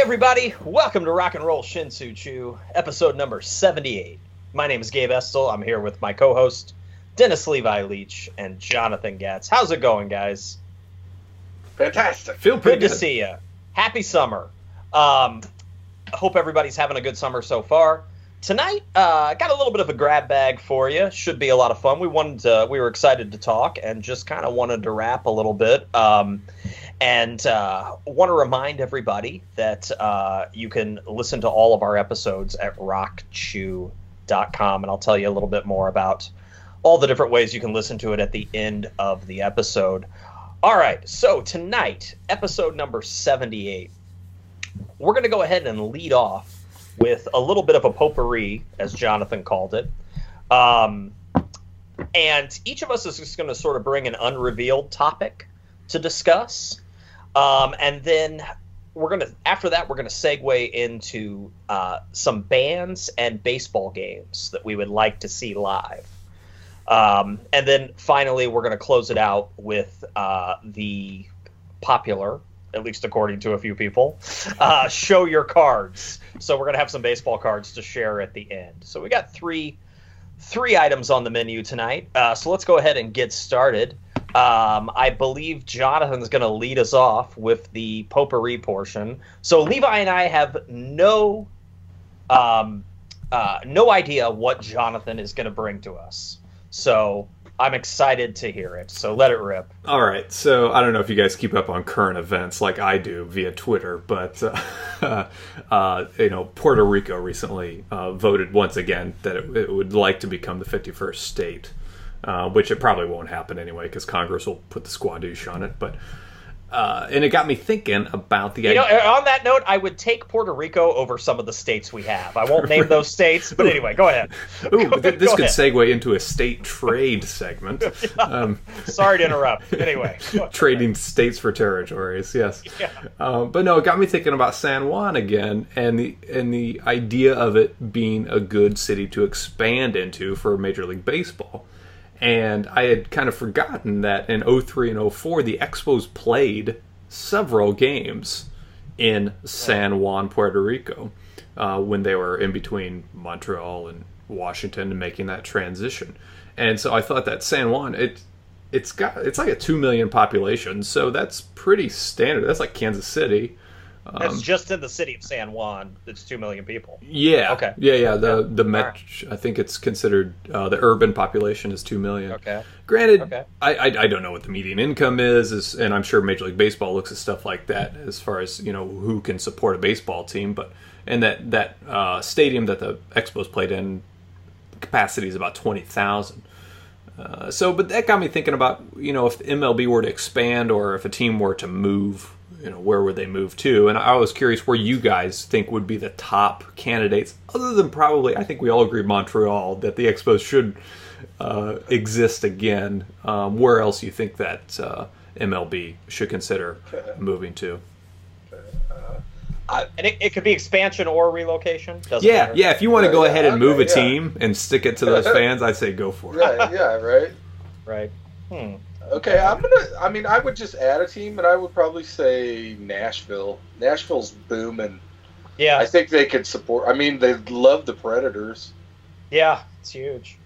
everybody, welcome to Rock and Roll Shin-Soo, episode number 78. My name is Gabe Estel. I'm here with my co-host, Dennis Levi Leach, and Jonathan Gatz. How's it going, guys? Fantastic. Feel pretty good to see you. Happy summer. I hope everybody's having a good summer so far. Tonight, I got a little bit of a grab bag for you. Should be a lot of fun. We were excited to talk and just kind of wanted to rap a little bit. And want to remind everybody that you can listen to all of our episodes at rockchew.com, and I'll tell you a little bit more about all the different ways you can listen to it at the end of the episode. All right, so tonight, episode number 78, we're going to go ahead and lead off with a little bit of a potpourri, as Jonathan called it. And each of us is just going to sort of bring an unrevealed topic to discuss. And then after that, we're going to segue into some bands and baseball games that we would like to see live. And then finally, we're going to close it out with the popular, at least according to a few people, show your cards. So we're going to have some baseball cards to share at the end. So we got three items on the menu tonight. So let's go ahead and get started. I believe Jonathan's going to lead us off with the potpourri portion. So Levi and I have no idea what Jonathan is going to bring to us. So I'm excited to hear it. So let it rip. All right. So I don't know if you guys keep up on current events like I do via Twitter, but Puerto Rico recently voted once again that it would like to become the 51st state. Which it probably won't happen anyway because Congress will put the squadouche on it. But and it got me thinking about the idea. On that note, I would take Puerto Rico over some of the states we have. I won't name those states, but anyway, go ahead. This could segue into a state trade segment. Sorry to interrupt. Anyway, trading states for territories. Yes, yeah. But no, it got me thinking about San Juan again, and the idea of it being a good city to expand into for Major League Baseball. And I had kind of forgotten that in 03 and 04, the Expos played several games in San Juan, Puerto Rico, when they were in between Montreal and Washington and making that transition. And so I thought that San Juan, it's like a 2 million population, so that's pretty standard. That's like Kansas City. That's just in the city of San Juan. It's 2 million people. Yeah. Okay. Yeah. Right. I think it's considered the urban population is 2 million. Okay. Granted, I don't know what the median income is, and I'm sure Major League Baseball looks at stuff like that as far as who can support a baseball team. And that stadium that the Expos played in, capacity is about 20,000. But that got me thinking about if MLB were to expand or if a team were to move. Where would they move to? And I was curious where you guys think would be the top candidates, other than probably, I think we all agree, Montreal, that the Expos should exist again. Where else you think that MLB should consider moving to? And it could be expansion or relocation. Doesn't matter. Yeah. If you want to go ahead and move a team and stick it to those fans, I'd say go for it. Right. Okay, I would just add a team, and I would probably say Nashville. Nashville's booming. Yeah. I think they could support. They love the Predators. Yeah, it's huge.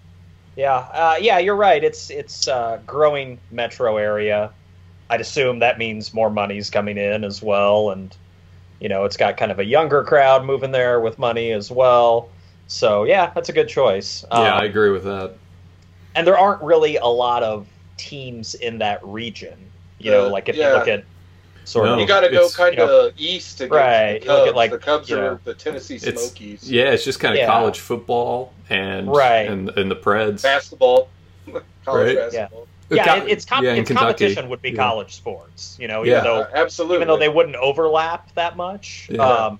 Yeah, you're right. It's a growing metro area. I'd assume that means more money's coming in as well, and it's got kind of a younger crowd moving there with money as well. So yeah, that's a good choice. I agree with that. And there aren't really a lot of teams in that region, like if you look at you got to go kind of east against the Cubs. You look at the Cubs are the Tennessee Smokies. It's just kind of college football and the Preds basketball, college basketball. It's competition would be college sports, absolutely. Even though they wouldn't overlap that much. That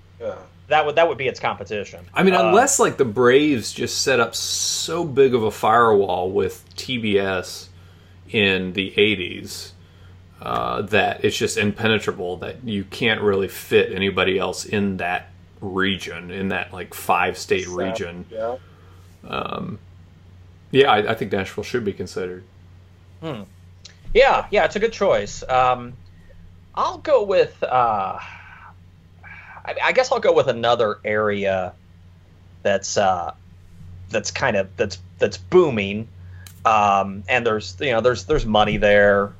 would be its competition. Unless the Braves just set up so big of a firewall with TBS in the 80s that it's just impenetrable, that you can't really fit anybody else in that region, in that 5-state region. I think Nashville should be considered. Yeah, it's a good choice. I'll go with I guess I'll go with another area that's booming, and there's money there.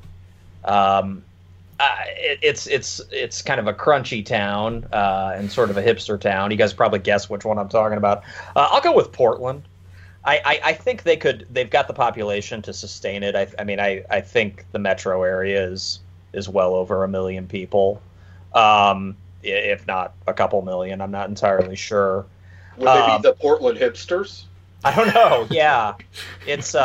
It's kind of a crunchy town, and sort of a hipster town. You guys probably guess which one I'm talking about. I'll go with Portland. I think they've got the population to sustain it. I think the metro area is well over 1 million people, if not a couple million. I'm not entirely sure. Would they be the Portland hipsters? I don't know. Yeah, it's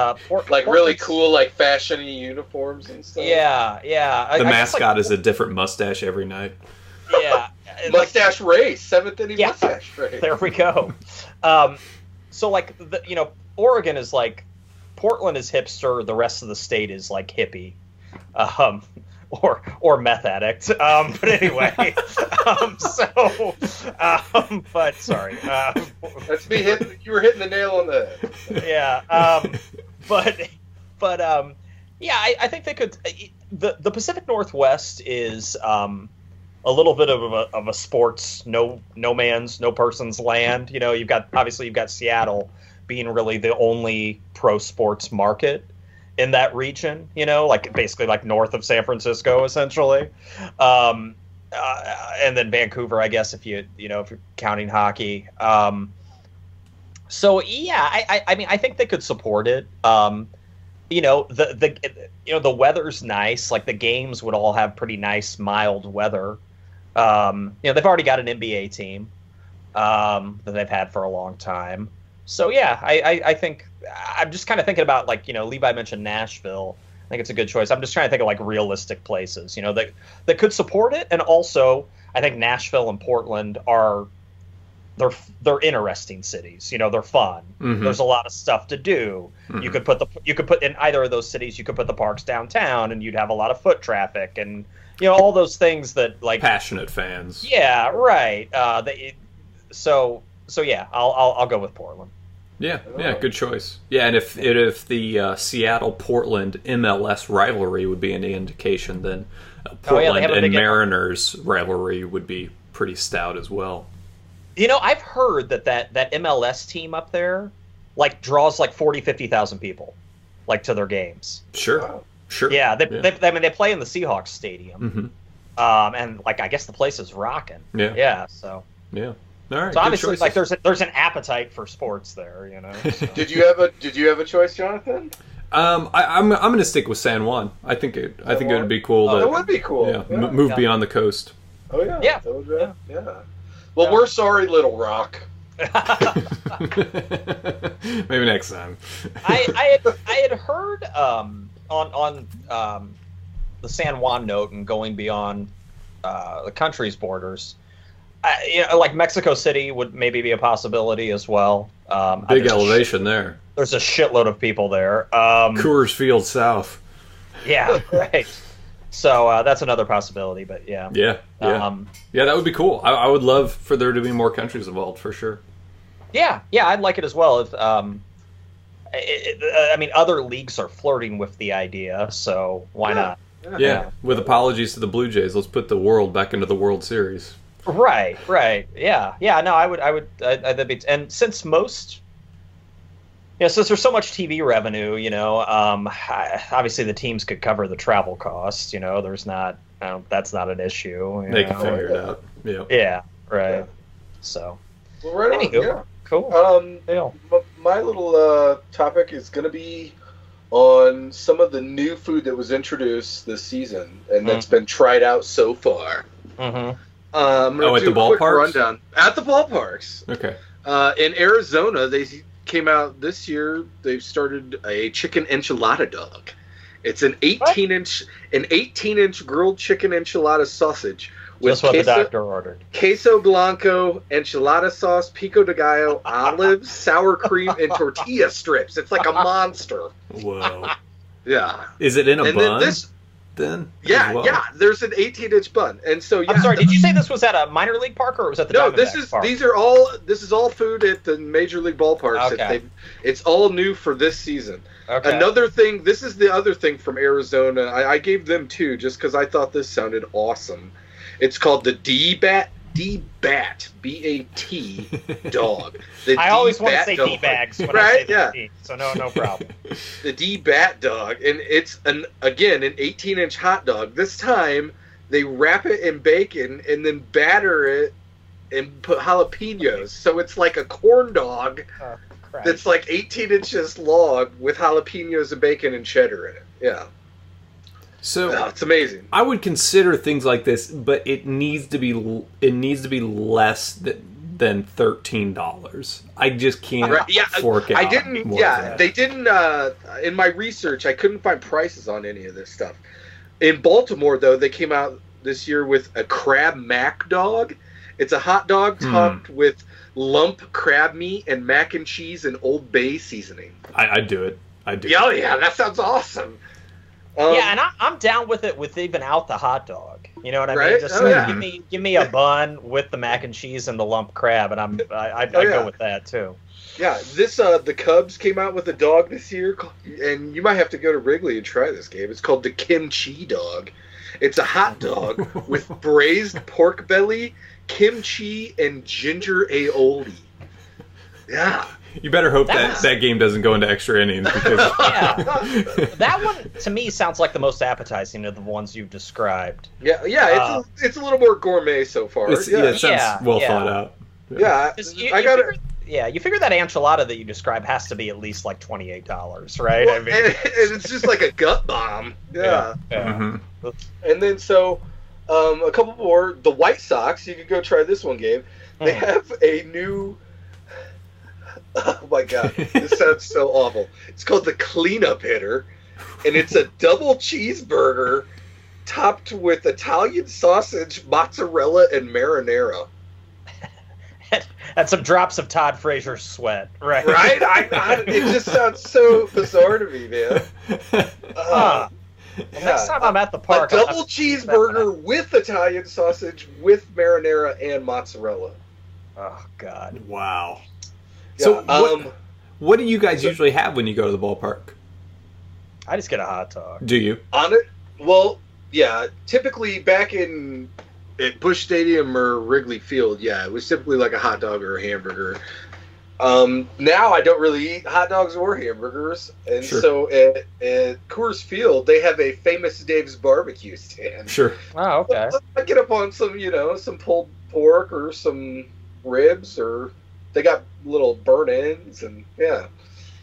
really cool, like fashion-y uniforms and stuff. Yeah. The mascot is a different mustache every night. Yeah, mustache race, seventh inning mustache race. There we go. So like Oregon is like, Portland is hipster. The rest of the state is like hippie, or meth addict. But anyway, but sorry. That's me hitting. You were hitting the nail on the head. Yeah. Yeah. I think they could. The Pacific Northwest is a little bit of a sports no person's land. You've got Seattle being really the only pro sports market in that region, basically like north of San Francisco, essentially. And then Vancouver, I guess, if you're counting hockey. So yeah, I think they could support it. The weather's nice. Like the games would all have pretty nice, mild weather. They've already got an NBA team that they've had for a long time. So yeah, I think I'm just kind of thinking about, like, Levi mentioned Nashville. I think it's a good choice. I'm just trying to think of like realistic places, that could support it. And also, I think Nashville and Portland they're interesting cities. They're fun. Mm-hmm. There's a lot of stuff to do. Mm-hmm. You could put in either of those cities. You could put the parks downtown, and you'd have a lot of foot traffic, and all those things that, like, passionate fans. Yeah, right. So yeah, I'll go with Portland. Yeah, good choice. Yeah, and if the Seattle-Portland MLS rivalry would be any indication, then Portland and Mariners rivalry would be pretty stout as well. I've heard that MLS team up there, like, draws like 50,000 people, like, to their games. Sure. Wow. Sure. Yeah, they play in the Seahawks stadium. Mm-hmm. And, like, I guess the place is rocking. Yeah. Yeah. So. Yeah. All right. So obviously, like, there's an appetite for sports there. So. Did you have a choice, Jonathan? I'm going to stick with San Juan. I think it would be cool. It would be cool. Yeah. Move beyond the coast. Oh yeah. Yeah. Yeah. Well, we're sorry, Little Rock. Maybe next time. I had heard on the San Juan note, and going beyond the country's borders, like Mexico City would maybe be a possibility as well. Big elevation there. There's a shitload of people there. Coors Field South. Yeah, right. So that's another possibility, but yeah. Yeah, that would be cool. I would love for there to be more countries involved, for sure. Yeah, I'd like it as well. If other leagues are flirting with the idea, so why not? Yeah, with apologies to the Blue Jays, let's put the World back into the World Series. Right. Yeah. No, I would. That'd be, and since there's so much TV revenue, obviously the teams could cover the travel costs. There's not, that's not an issue. They can figure it out. Yeah. Yeah. Right. Yeah. So. Well, right anywho, on. Yeah. Cool. My little topic is going to be on some of the new food that was introduced this season and that's been tried out so far. Mm-hmm. I'm going to do a quick rundown. At the ballparks. Okay. In Arizona, they came out this year. They've started a chicken enchilada dog. It's an 18-inch grilled chicken enchilada sausage with just what the doctor ordered. Queso blanco, enchilada sauce, pico de gallo, olives, sour cream, and tortilla strips. It's like a monster. Whoa. Yeah. Is it in a bun? Then? Yeah. There's an 18-inch bun, and so yeah. I'm sorry. Did you say this was at a minor league park, or was that the Diamondbacks park? This is all food at the major league ballparks. Okay. It's all new for this season. Okay. Another thing. This is the other thing from Arizona. I gave them two just because I thought this sounded awesome. It's called the D-Bat, B-A-T, dog. The I always want to say dog. D-bags when Right? I say Yeah. D, so no problem. The D-Bat dog, and it's an 18-inch hot dog. This time they wrap it in bacon and then batter it and put jalapenos. So it's like a corn dog Oh, Christ. that's like 18 inches long with jalapenos and bacon and cheddar in it. Yeah. So Oh, it's amazing. I would consider things like this, but it needs to be less than $13. I just can't Right, yeah, fork out. I didn't. more Yeah, than that. they didn't. In my research, I couldn't find prices on any of this stuff. In Baltimore, though, they came out this year with a crab mac dog. It's a hot dog topped with lump crab meat and mac and cheese and Old Bay seasoning. I'd do it. I'd do Oh it. yeah, that sounds awesome. Yeah, and I'm down with it with even out the hot dog. You know what I mean? Right? Just Oh, yeah. give me a bun with the mac and cheese and the lump crab, and I'd yeah. go with that too. Yeah, this the Cubs came out with a dog this year, and you might have to go to Wrigley and try this game. It's called the kimchi dog. It's a hot dog with braised pork belly, kimchi, and ginger aioli. Yeah. You better hope That's- that game doesn't go into extra innings because Yeah, that one to me sounds like the most appetizing of the ones you've described. Yeah, it's a little more gourmet so far. it sounds Yeah, well yeah. thought out. Yeah, I got it. You figure that enchilada that you describe has to be at least like $28, right? Well, I mean, and it's just like a gut bomb. Yeah. Mhm. And then a couple more. The White Sox. You could go try this one game. They have a new. Oh my god, this sounds so awful. It's called the Cleanup Hitter, and it's a double cheeseburger topped with Italian sausage, mozzarella, and marinara. and some drops of Todd Frazier's sweat, right? Right? It just sounds so bizarre to me, man. Well, next time I'm at the park, a I'll double have to keep that cheeseburger with Italian sausage, with marinara and mozzarella. Oh God. Wow. Yeah, So what do you guys usually have when you go to the ballpark? I just get a hot dog. Do you? on it, well, yeah. Typically, back at Busch Stadium or Wrigley Field, yeah, it was typically like a hot dog or a hamburger. Now I don't really eat hot dogs or hamburgers, and Sure. so at Coors Field they have a Famous Dave's barbecue stand. Sure. Oh, okay. I get up on some pulled pork or some ribs, or they got little burnt ends, and yeah.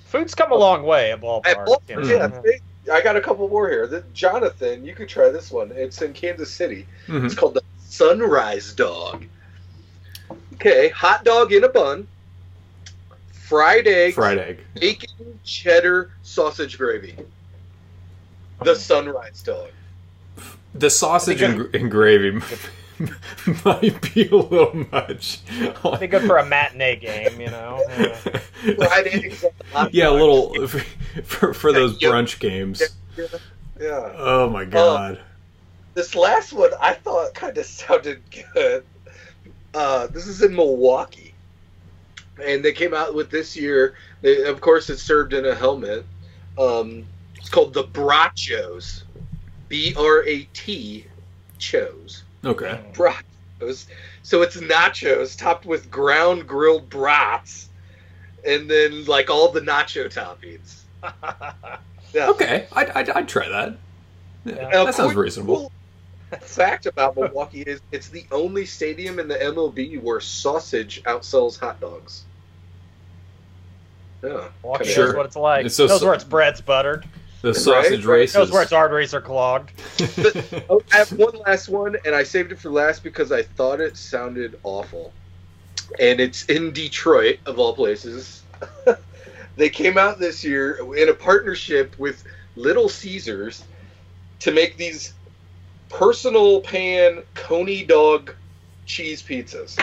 Food's come a long way at ballpark. At Baltimore, you know? yeah, I got a couple more here. Jonathan, you could try this one. It's in Kansas City. Mhm. It's called the Sunrise Dog. Okay, hot dog in a bun, fried eggs, Fried egg. bacon, cheddar, sausage gravy. The Sunrise Dog. The sausage and gravy might be a little much. Be good for a matinee game, you know. Yeah. Fried eggs. On the hot Yeah, a dog. little for those brunch games. Yeah. Oh my god. This last one I thought kind of sounded good. This is in Milwaukee, and they came out with this year. Of course, it's served in a helmet. It's called the Brachos, B-R-A-T, Chos. Okay. Brachos. So it's nachos topped with ground grilled brats, and then like all the nacho toppings. Yeah. Okay. I'd try that. Yeah, Now, that sounds cool- reasonable. Fact about Milwaukee is it's the only stadium in the MLB where sausage outsells hot dogs. Yeah. Milwaukee Sure. knows what it's like. It's so- knows where its bread's buttered. The sausage Right? races. Knows where its arteries are clogged. Oh, I have one last one, and I saved it for last because I thought it sounded awful. And it's in Detroit, of all places. They came out this year in a partnership with Little Caesars to make these personal pan Coney dog cheese pizzas.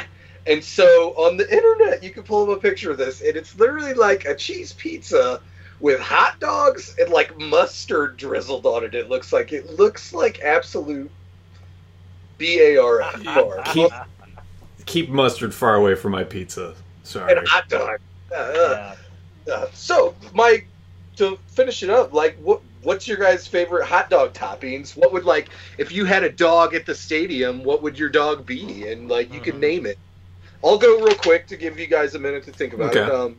And so on the internet, you can pull up a picture of this, and it's literally like a cheese pizza with hot dogs and like mustard drizzled on it. It looks like absolute BARF. Keep mustard far away from my pizza. Sorry. And hot dog. Yeah. So, to finish it up, like, what's your guys' favorite hot dog toppings? What would, like, if you had a dog at the stadium, what would your dog be? And, like, you can name it. I'll go real quick to give you guys a minute to think about it.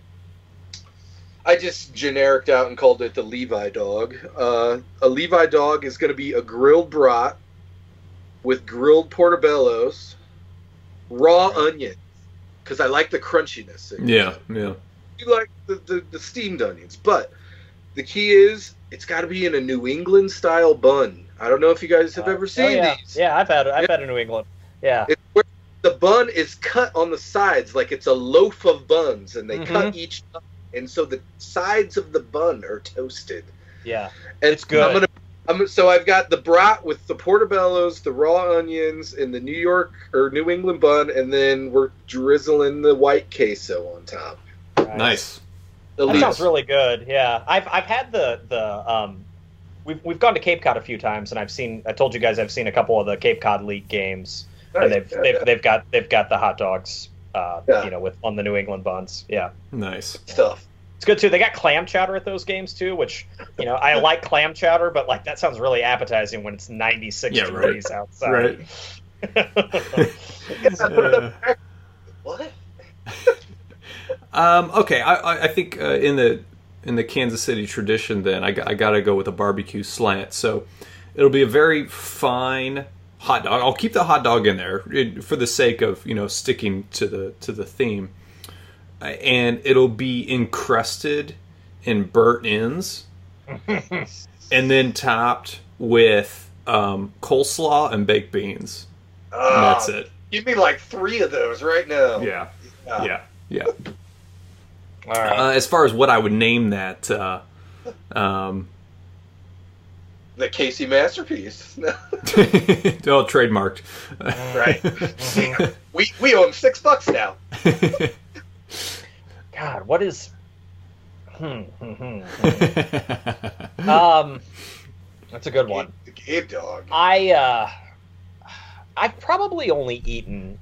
I just genericked out and called it the Levi dog. A Levi dog is going to be a grilled brat with grilled portobellos, raw onions, because I like the crunchiness. Yeah. You like the steamed onions, but the key is it's got to be in a New England style bun. I don't know if you guys have ever seen these. Yeah, I've had a New England. Yeah. It's where the bun is cut on the sides like it's a loaf of buns, and they cut each bun, and so the sides of the bun are toasted. Yeah, and it's good. So I've got the brat with the portobellos, the raw onions, and the New York or New England bun, and then we're drizzling the white queso on top. Nice. That sounds really good. Yeah, I've had the we've gone to Cape Cod a few times, and I told you guys I've seen a couple of the Cape Cod League games, and they've got the hot dogs, with on the New England buns. Yeah, nice stuff. It's good too. They got clam chowder at those games too, which I like clam chowder, but like that sounds really appetizing when it's 96 degrees outside. Right. What? Okay, I think in the Kansas City tradition, then I got to go with a barbecue slant. So it'll be a very fine hot dog. I'll keep the hot dog in there for the sake of sticking to the theme, and it'll be encrusted in burnt ends, and then topped with coleslaw and baked beans. And that's it. Give me like 3 of those right now. Yeah. All right. As far as what I would name that, the Casey masterpiece. Oh, trademarked. Right. we owe him $6 now. God, what is? That's a good one. The Gabe dog. I've probably only eaten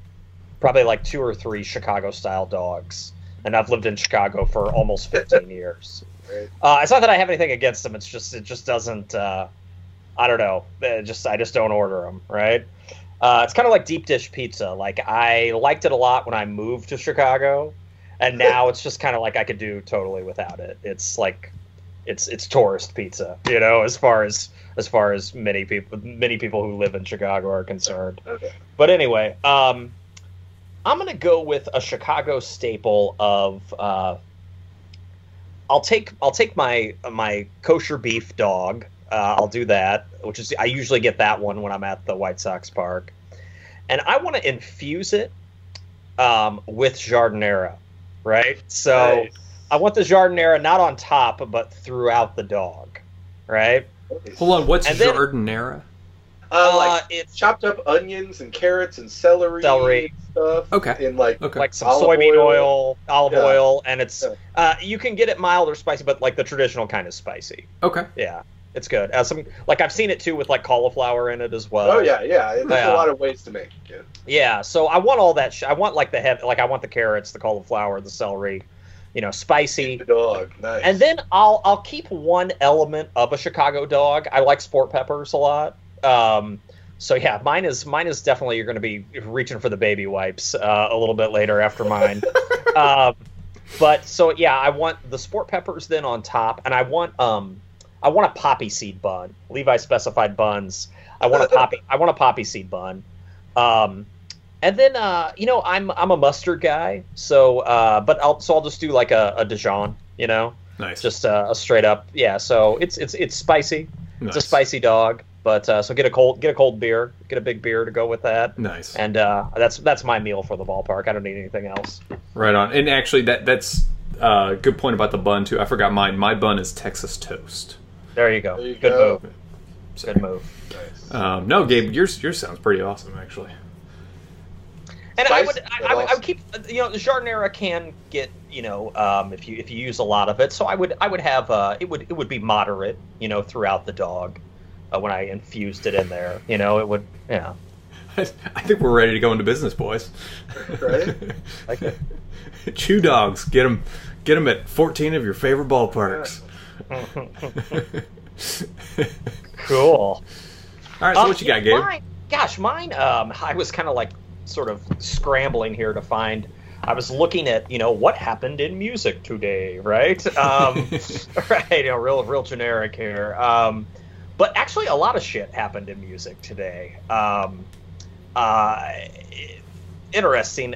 like 2 or 3 Chicago style dogs, and I've lived in Chicago for almost 15 years. Right. It's not that I have anything against them. It just doesn't. I don't know. I just don't order them. Right. It's kind of like deep dish pizza. Like I liked it a lot when I moved to Chicago, and now it's just kind of like I could do totally without it. It's like it's tourist pizza, as far as many people who live in Chicago are concerned. Okay. But anyway, I'm gonna go with a Chicago staple of. I'll take my kosher beef dog. I'll do that, which is I usually get that one when I'm at the White Sox park, and I want to infuse it with giardiniera, right? So Nice. I want the giardiniera not on top, but throughout the dog, right? Hold on, what's And then- giardiniera? It's chopped up onions and carrots and celery and stuff. Okay. And like some olive soybean oil. olive Yeah. oil, and it's you can get it mild or spicy, but like the traditional kind of spicy. Okay. Yeah, it's good. I've seen it too with like cauliflower in it as well. Oh yeah. There's Yeah. a lot of ways to make it. Yeah, so I want all that. I want like I want the carrots, the cauliflower, the celery, spicy. The dog. Nice. And then I'll keep one element of a Chicago dog. I like sport peppers a lot. So yeah, mine is definitely you're going to be reaching for the baby wipes a little bit later after mine. But so yeah, I want the sport peppers then on top, and I want a poppy seed bun. Levi specified buns. I want a poppy seed bun. And then I'm a mustard guy, so I'll just do like a Dijon, Nice. just a straight up, yeah. So it's spicy. Nice. It's a spicy dog, but so get a cold beer, get a big beer to go with that. Nice. And that's my meal for the ballpark. I don't need anything else. Right on. And actually, that's a good point about the bun too. I forgot mine. My bun is Texas toast. There you go. There you Good go. move. Good move. Nice. No, Gabe, yours sounds pretty awesome actually. And Spice, I would keep the giardiniera can get if you use a lot of it. So I would have it would be moderate throughout the dog when I infused it in there. It would I think we're ready to go into business, boys. Right? like it. Chew dogs, get them at 14 of your favorite ballparks. Cool. All right, so what you got, Gabe? Mine. I was kind of like sort of scrambling here to find. I was looking at what happened in music today, right? Right, real generic here. But actually, a lot of shit happened in music today. Interesting.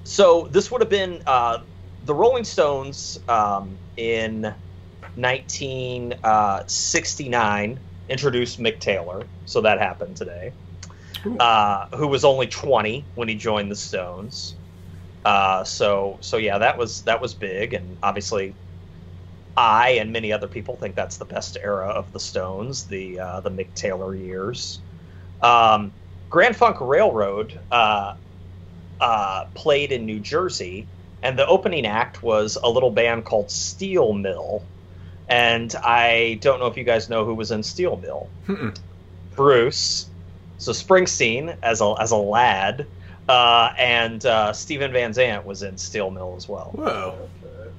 So this would have been the Rolling Stones in 1969 introduced Mick Taylor, so that happened today. Who was only 20 when he joined the Stones. So yeah, that was big, and obviously, I and many other people think that's the best era of the Stones, the Mick Taylor years. Grand Funk Railroad played in New Jersey, and the opening act was a little band called Steel Mill. And I don't know if you guys know who was in Steel Mill. Bruce. So Springsteen as a lad, and Steven Van Zandt was in Steel Mill as well. Whoa.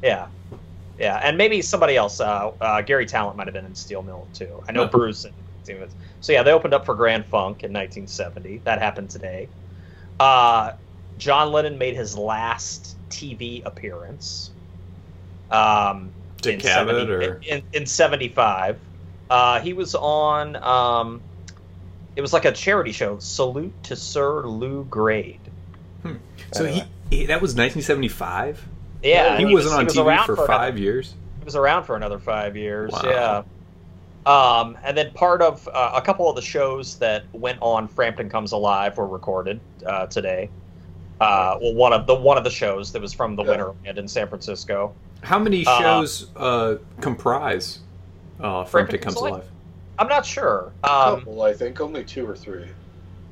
Yeah, and maybe somebody else. Gary Talent might have been in Steel Mill too. I know Bruce and Steven. So yeah, they opened up for Grand Funk in 1970. That happened today. John Lennon made his last TV appearance. Dick Cavett, or in 75. He was on. It was like a charity show, Salute to Sir Lou Grade. So he that was 1975? Yeah. He wasn't on TV for 5 years? He was around for another 5 years, wow. Yeah. And then part of a couple of the shows that went on Frampton Comes Alive were recorded today. Well, one of the shows that was from the Winterland in San Francisco. How many shows comprise Frampton Comes Alive? I'm not sure. Couple, I think only 2 or 3.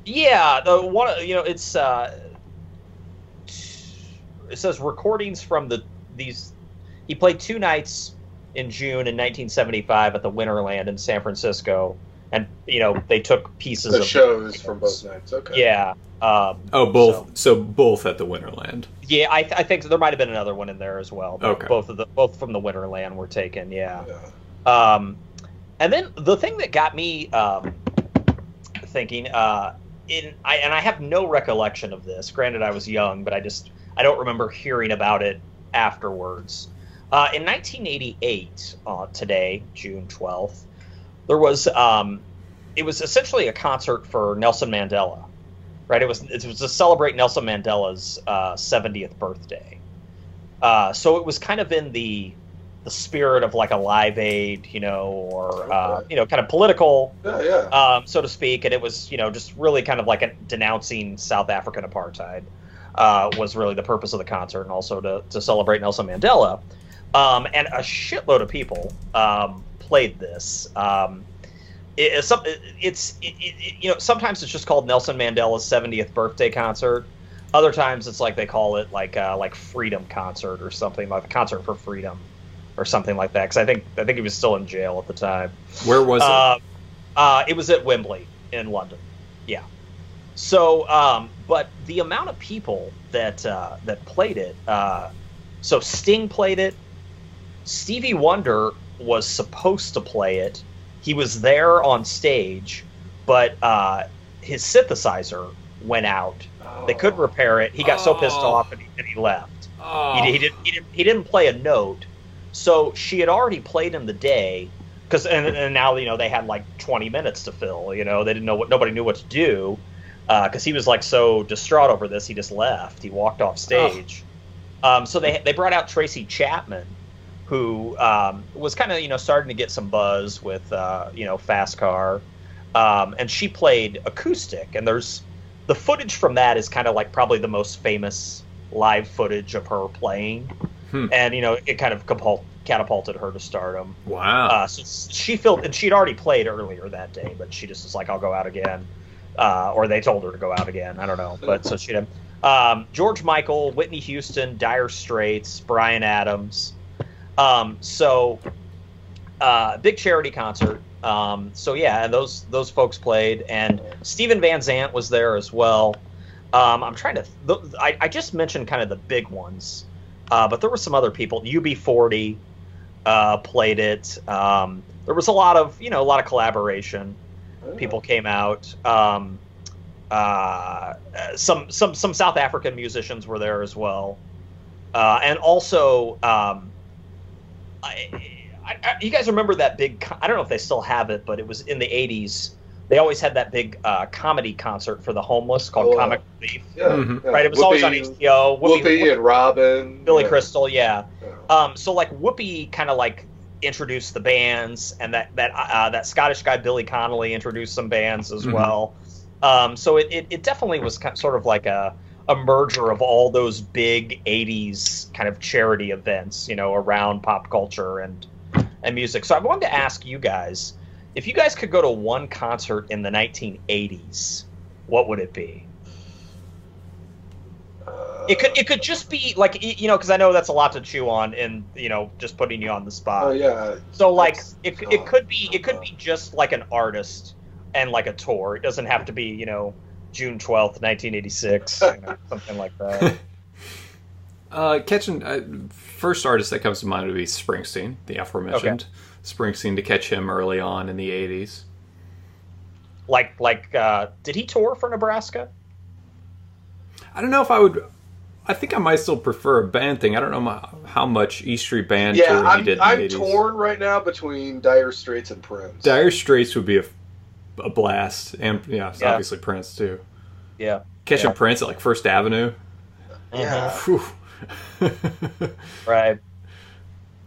Yeah, the one. It's it says recordings from these. He played 2 nights in June in 1975 at the Winterland in San Francisco, and they took pieces of shows from both nights. Okay. Yeah. Both. So both at the Winterland. Yeah, I think there might have been another one in there as well. Okay. Both from the Winterland were taken. Yeah. And then the thing that got me thinking, and I have no recollection of this. Granted, I was young, but I don't remember hearing about it afterwards. In 1988, today, June 12th, there was it was essentially a concert for Nelson Mandela, right? It was to celebrate Nelson Mandela's 70th birthday. So it was kind of in the spirit of like a Live Aid, or kind of political, so to speak. And it was, just really kind of like denouncing South African apartheid was really the purpose of the concert, and also to celebrate Nelson Mandela. And a shitload of people played this. Sometimes it's just called Nelson Mandela's 70th birthday concert. Other times it's like they call it like Freedom Concert or something, like a concert for freedom or something like that. Because I think he was still in jail at the time. Where was it? It was at Wembley in London. Yeah. So, but the amount of people that played it. So Sting played it. Stevie Wonder was supposed to play it. He was there on stage, but his synthesizer went out. They couldn't repair it. He got so pissed off and he left. He didn't play a note. So she had already played him the day, and now they had like 20 minutes to fill. They didn't know nobody knew what to do, because he was like so distraught over this. He just left. He walked off stage. So they brought out Tracy Chapman, who was kind of starting to get some buzz with Fast Car, and she played acoustic. And there's the footage from that is kind of like probably the most famous live footage of her playing. And it kind of catapulted her to stardom. Wow. So she filled, and she'd already played earlier that day, but she just was like, I'll go out again, or they told her to go out again. I don't know, but so she did. George Michael, Whitney Houston, Dire Straits, Bryan Adams. Big charity concert. So yeah, and those folks played, and Steven Van Zandt was there as well. I'm trying to. I just mentioned kind of the big ones, but there were some other people. UB40, played it. There was a lot of collaboration. People came out. Some South African musicians were there as well, and also you guys remember that big? I don't know if they still have it, but it was in the '80s. They always had that big comedy concert for the homeless called Comic Relief. Yeah, Mhm. yeah. Right, it was always on HBO. Whoopi and Robin. Billy Crystal, yeah. So like Whoopi kind of like introduced the bands, and that Scottish guy Billy Connolly introduced some bands as well. So it definitely was sort of like a merger of all those big '80s kind of charity events, around pop culture and music. So I wanted to ask you guys, if you guys could go to one concert in the 1980s, what would it be? It could just be like, because I know that's a lot to chew on, and just putting you on the spot. Oh yeah. So like it could be just like an artist and like a tour. It doesn't have to be June 12th, 1986, something like that. First artist that comes to mind would be Springsteen, the aforementioned. Okay. Springsteen, to catch him early on in the 80s. Did he tour for Nebraska? I don't know if I would. I think I might still prefer a band thing. I don't know how much E Street Band tour he did in the 80s. I'm torn right now between Dire Straits and Prince. Dire Straits would be a blast, and obviously Prince too. Yeah, catching Prince at like First Avenue. Yeah. Right.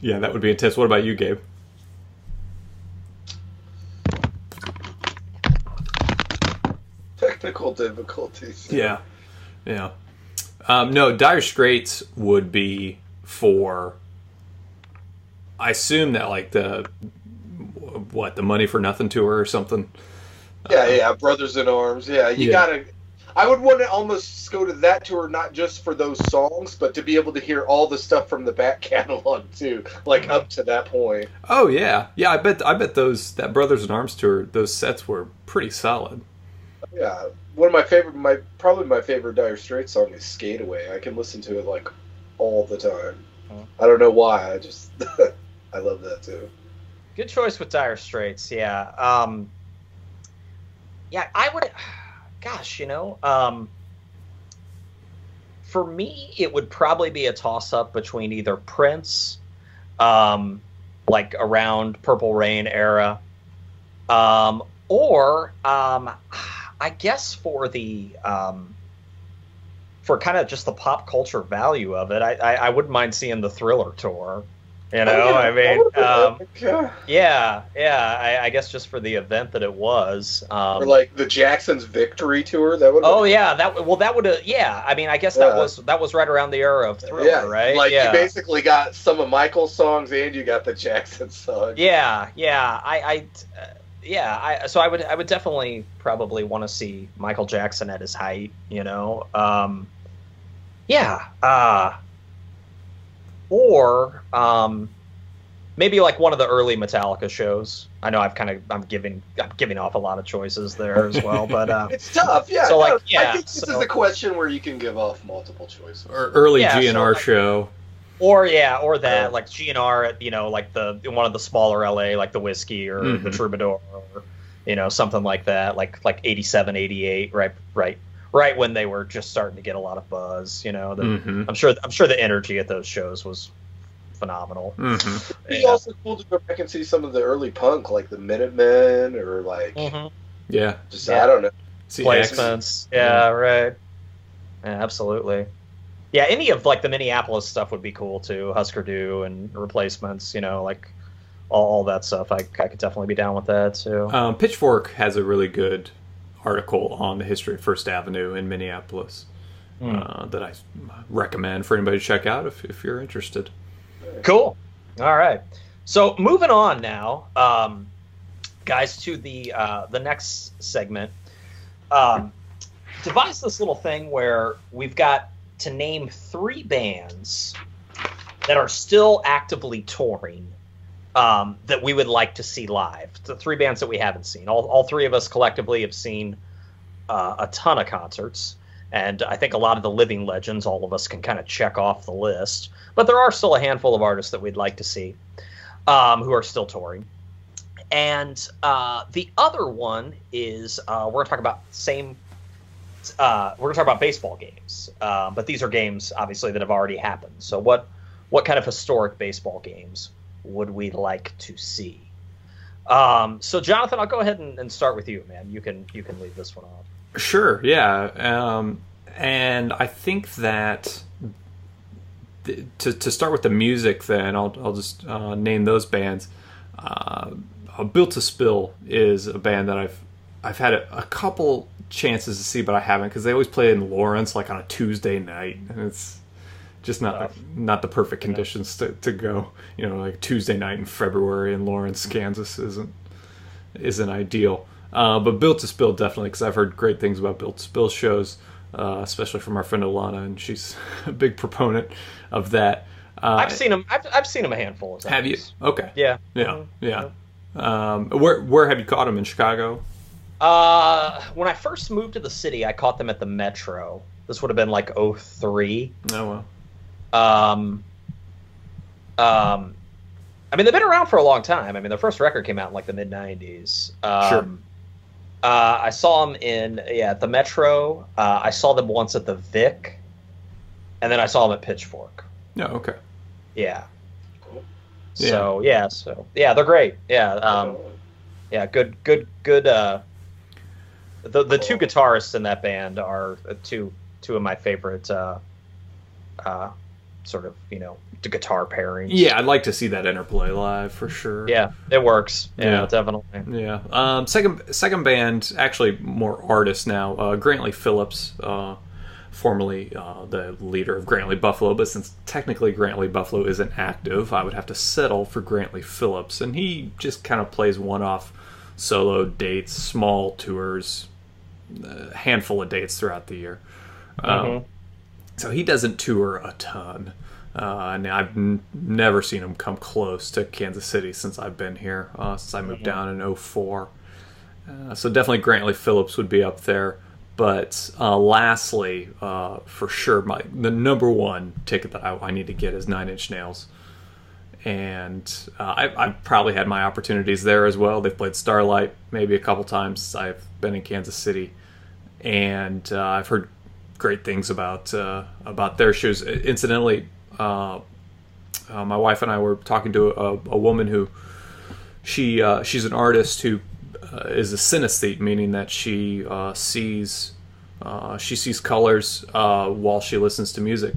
Yeah, that would be intense. What about you, Gabe? Technical difficulties. Yeah. No, Dire Straits would be for. I assume that like the Money for Nothing tour or something. Yeah, Brothers in Arms. Yeah, you gotta. I would want to almost go to that tour, not just for those songs, but to be able to hear all the stuff from the back catalog too, like up to that point. Oh yeah. I bet that Brothers in Arms tour, those sets were pretty solid. Yeah, one of my favorite, probably my favorite Dire Straits song is "Skate Away." I can listen to it like all the time. I don't know why. I just I love that too. Good choice with Dire Straits. Yeah. I would. Gosh, for me, it would probably be a toss-up between either Prince, like around Purple Rain era, or I guess for the for kind of just the pop culture value of it, I wouldn't mind seeing the Thriller tour. I mean, I guess just for the event that it was, or like the Jackson's Victory tour. That would. That would. I mean, I guess that was right around the era of Thriller, right? Like you basically got some of Michael's songs and you got the Jackson songs. So I would definitely probably want to see Michael Jackson at his height. Or maybe like one of the early Metallica shows. I know I'm giving off a lot of choices there as well, but it's tough. Yeah. So I think this is a question where you can give off multiple choices. Or early GNR show. Or that like GNR at like the one of the smaller LA, like the Whiskey or the Troubadour, or something like that, like 87, 88, right when they were just starting to get a lot of buzz. I'm sure the energy at those shows was phenomenal. It'd be also cool to go back and see some of the early punk, like the Minutemen, or like I don't know, Placements. Right. Yeah, absolutely. Yeah, any of like the Minneapolis stuff would be cool too. Husker Du and Replacements, like all that stuff. I could definitely be down with that too. Pitchfork has a really good article on the history of First Avenue in Minneapolis that I recommend for anybody to check out if you're interested. Cool. All right. So moving on now, guys, to the next segment. Devised this little thing where we've got to name 3 bands that are still actively touring that we would like to see live. The 3 bands that we haven't seen. All 3 of us collectively have seen a ton of concerts, and I think a lot of the living legends, all of us can kind of check off the list. But there are still a handful of artists that we'd like to see. who are still touring. And the other one is we're going to talk about we're going to talk about baseball games, but these are games obviously that have already happened. So what kind of historic baseball games would we like to see? So Jonathan, I'll go ahead and start with you, man. You can lead this one off. Sure. Yeah. And I think that to start with the music, then I'll just name those bands. Built to Spill is a band that I've had a couple chances to see, but I haven't, because they always play in Lawrence like on a Tuesday night, and it's just not the perfect conditions to go. You know, like Tuesday night in February in Lawrence, Kansas isn't ideal. But Built to Spill definitely, because I've heard great things about Built to Spill shows, especially from our friend Alana, and she's a big proponent of that. I've seen them. I've seen them a handful of times. Have you? Okay. Yeah. Yeah. Yeah. Where have you caught them in Chicago? When I first moved to the city, I caught them at the Metro. This would have been like 2003. Oh well. I mean, they've been around for a long time. I mean, their first record came out in like the mid '90s. Sure. I saw them at the Metro. I saw them once at the Vic, and then I saw them at Pitchfork. Oh, okay. Yeah. So they're great. Yeah, good. The two guitarists in that band are two of my favorite sort of, the guitar pairings. Yeah, I'd like to see that interplay live for sure. Yeah, it works. Yeah, definitely. Yeah. Second band, actually more artist now. Grantley Phillips. Formerly the leader of Grantley Buffalo, but since technically Grantley Buffalo isn't active, I would have to settle for Grantley Phillips, and he just kind of plays one-off solo dates, small tours, a handful of dates throughout the year. So he doesn't tour a ton, and I've never seen him come close to Kansas City since I've been here, since I moved down in 2004. So definitely Grantley Phillips would be up there. But lastly, for sure, the number one ticket that I need to get is Nine Inch Nails. And I've probably had my opportunities there as well. They've played Starlight maybe a couple times since I've been in Kansas City. And I've heard great things about their shows. Incidentally, my wife and I were talking to a woman who she's an artist who is a synesthete, meaning that she sees colors while she listens to music,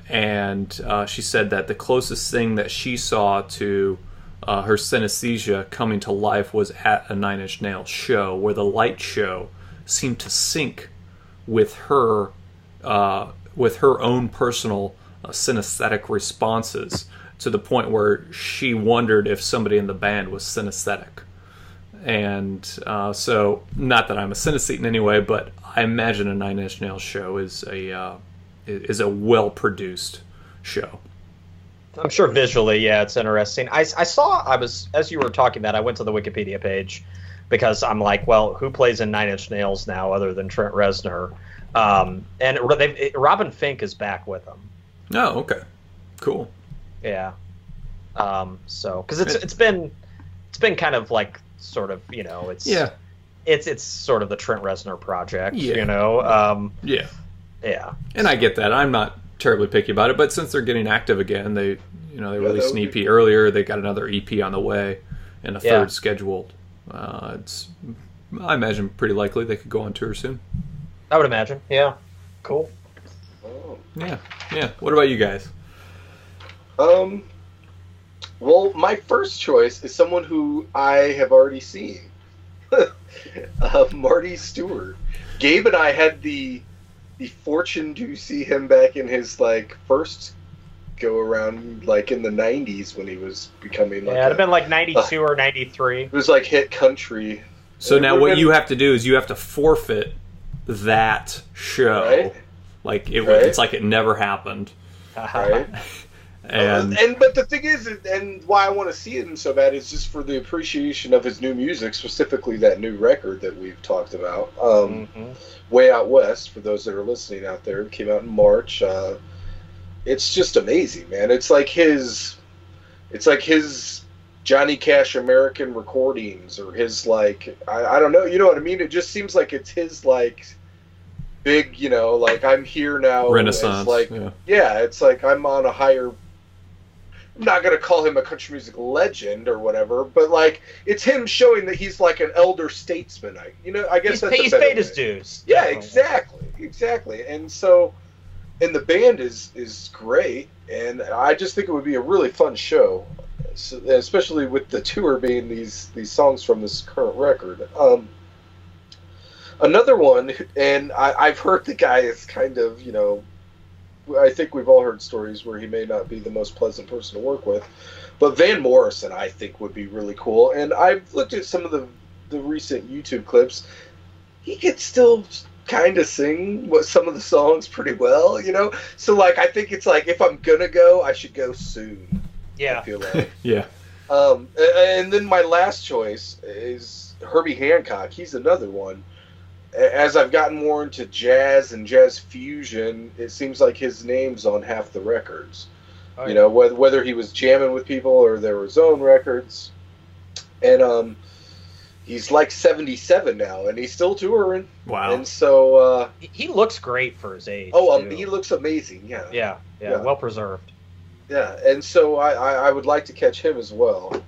and she said that the closest thing that she saw to her synesthesia coming to life was at a Nine Inch Nails show, where the light show seemed to sync with her own personal synesthetic responses, to the point where she wondered if somebody in the band was synesthetic. And so, not that I'm a synesthete in any way, but I imagine a Nine Inch Nails show is a well-produced show. I'm sure visually, it's interesting. As you were talking that, I went to the Wikipedia page, because I'm like, well, who plays in Nine Inch Nails now other than Trent Reznor? And Robin Fink is back with them. Oh, okay, cool. Yeah. So, because it's been kind of like, sort of, it's sort of the Trent Reznor project, and I get that. I'm not terribly picky about it, but since they're getting active again, they released an EP earlier. They got another EP on the way, and a third scheduled. It's, I imagine, pretty likely they could go on tour soon. I would imagine. Yeah. Cool. Oh. Yeah. What about you guys? Well, my first choice is someone who I have already seen. Marty Stewart. Gabe and I had the fortune to see him back in his first go around, in the 90s, when he was becoming it'd have been 92 or 93. It was hit country. So now what you have to do is you have to forfeit that show. Right? It's like it never happened. Right? But the thing is, and why I want to see him so bad, is just for the appreciation of his new music, specifically that new record that we've talked about, Way Out West. For those that are listening out there, it came out in March. It's just amazing, man. It's like his Johnny Cash American Recordings, or his, like, I don't know, you know what I mean? It just seems like it's his, like, big, you know, like, I'm here now. Renaissance. Like, yeah, it's like I'm on a higher, I'm not going to call him a country music legend or whatever, but, like, it's him showing that he's, like, an elder statesman. I guess he's paid his dues. Yeah, exactly. And so, and the band is great, and I just think it would be a really fun show. So, especially with the tour being these songs from this current record. Another one, and I've heard the guy is kind of, you know, I think we've all heard stories where he may not be the most pleasant person to work with, but Van Morrison I think would be really cool. And I've looked at some of the recent YouTube clips. He could still kind of sing some of the songs pretty well, you know? So, like, I think it's like, if I'm gonna go, I should go soon. Yeah. I feel like. Yeah. And then my last choice is Herbie Hancock. He's another one. As I've gotten more into jazz and jazz fusion, it seems like his name's on half the records. Oh, yeah. You know, whether he was jamming with people or there were his own records. And he's like 77 now, and he's still touring. Wow. And so... he looks great for his age. Oh, he looks amazing, yeah. Yeah, well preserved. Yeah, and so I would like to catch him as well.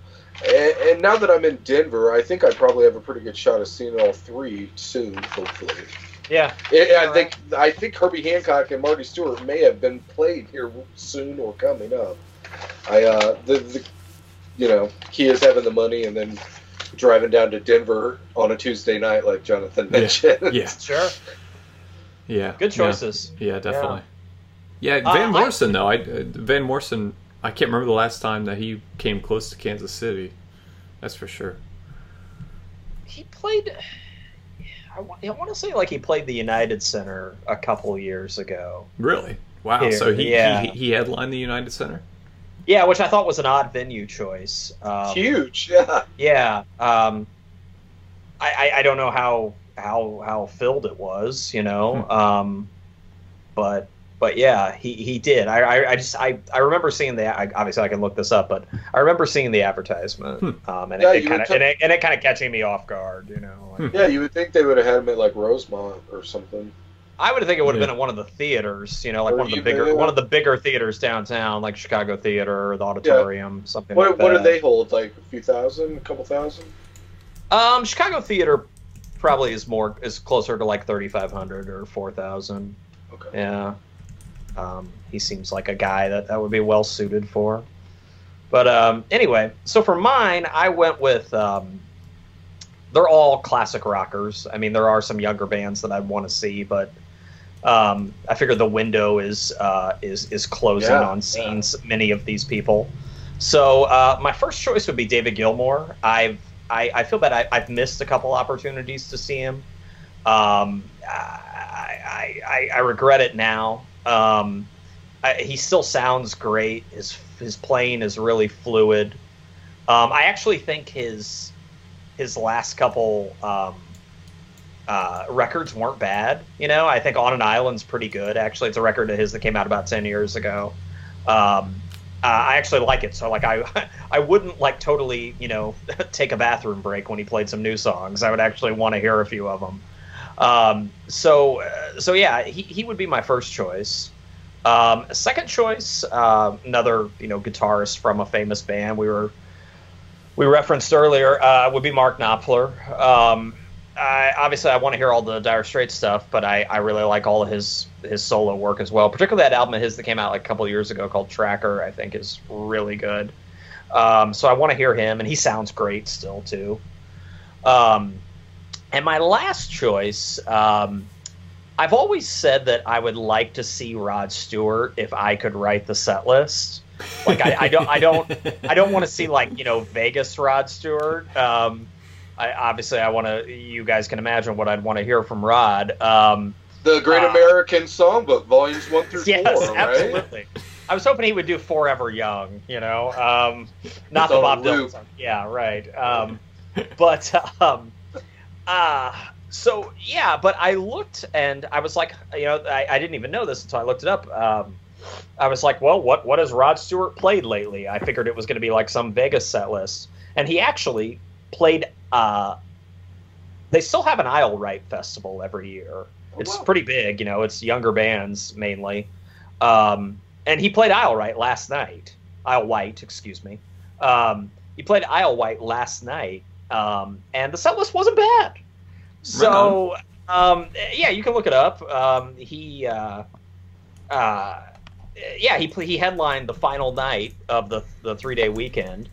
And now that I'm in Denver, I think I probably have a pretty good shot of seeing all three soon, hopefully. Yeah. I think Herbie Hancock and Marty Stewart may have been played here soon or coming up. You know, he is having the money and then driving down to Denver on a Tuesday night, like Jonathan mentioned. Yeah. Sure. Yeah. Good choices. Yeah, definitely. Yeah, Van Morrison, though. Van Morrison, I can't remember the last time that he came close to Kansas City. That's for sure. He played... I want to say, like, he played the United Center a couple years ago. Really? Wow. Here, so he headlined the United Center? Yeah, which I thought was an odd venue choice. Huge, yeah. Yeah. I don't know how filled it was, you know. But yeah, he did. I remember seeing obviously I can look this up, but I remember seeing the advertisement, and it kind of catching me off guard, you know. Like, yeah, you would think they would have had him at like Rosemont or something. I would think it would have been at one of the theaters, you know, like one of the bigger theaters downtown, like Chicago Theater or the Auditorium, something like that. What do they hold? Like a few thousand, a couple thousand? Chicago Theater probably is closer to like 3,500 or 4,000. Okay. Yeah. He seems like a guy that would be well suited for. But anyway, so for mine, I went with. They're all classic rockers. I mean, there are some younger bands that I'd want to see, but I figure the window is closing on seeing many of these people. So my first choice would be David Gilmour. I feel that I've missed a couple opportunities to see him. I regret it now. He still sounds great. His playing is really fluid. I actually think his last couple records weren't bad. You know, I think On an Island's pretty good. Actually, it's a record of his that came out about 10 years ago. I actually like it. So like I wouldn't like totally, you know, take a bathroom break when he played some new songs. I would actually want to hear a few of them. So yeah, he would be my first choice. Second choice, another, you know, guitarist from a famous band we referenced earlier, would be Mark Knopfler. Obviously I want to hear all the Dire Straits stuff, but I really like all of his solo work as well. Particularly that album of his that came out like a couple of years ago called Tracker, I think is really good. So I want to hear him, and he sounds great still too. And my last choice, I've always said that I would like to see Rod Stewart if I could write the set list. Like I don't want to see, like, you know, Vegas Rod Stewart. I want to. You guys can imagine what I'd want to hear from Rod. The Great American Songbook, volumes 1 through 4. Yes, right? Absolutely. I was hoping he would do Forever Young. You know, not the Bob Dylan song. Yeah, right. So yeah, but I looked and I was like, you know, I didn't even know this until I looked it up. I was like, well, what has Rod Stewart played lately? I figured it was going to be like some Vegas set list. And he actually played, they still have an Isle Right festival every year. It's pretty big, it's younger bands mainly. And he played Isle Right last night. Isle White, excuse me. He played Isle White last night, and the set list wasn't bad. So, yeah, you can look it up. He headlined the final night of the 3-day weekend.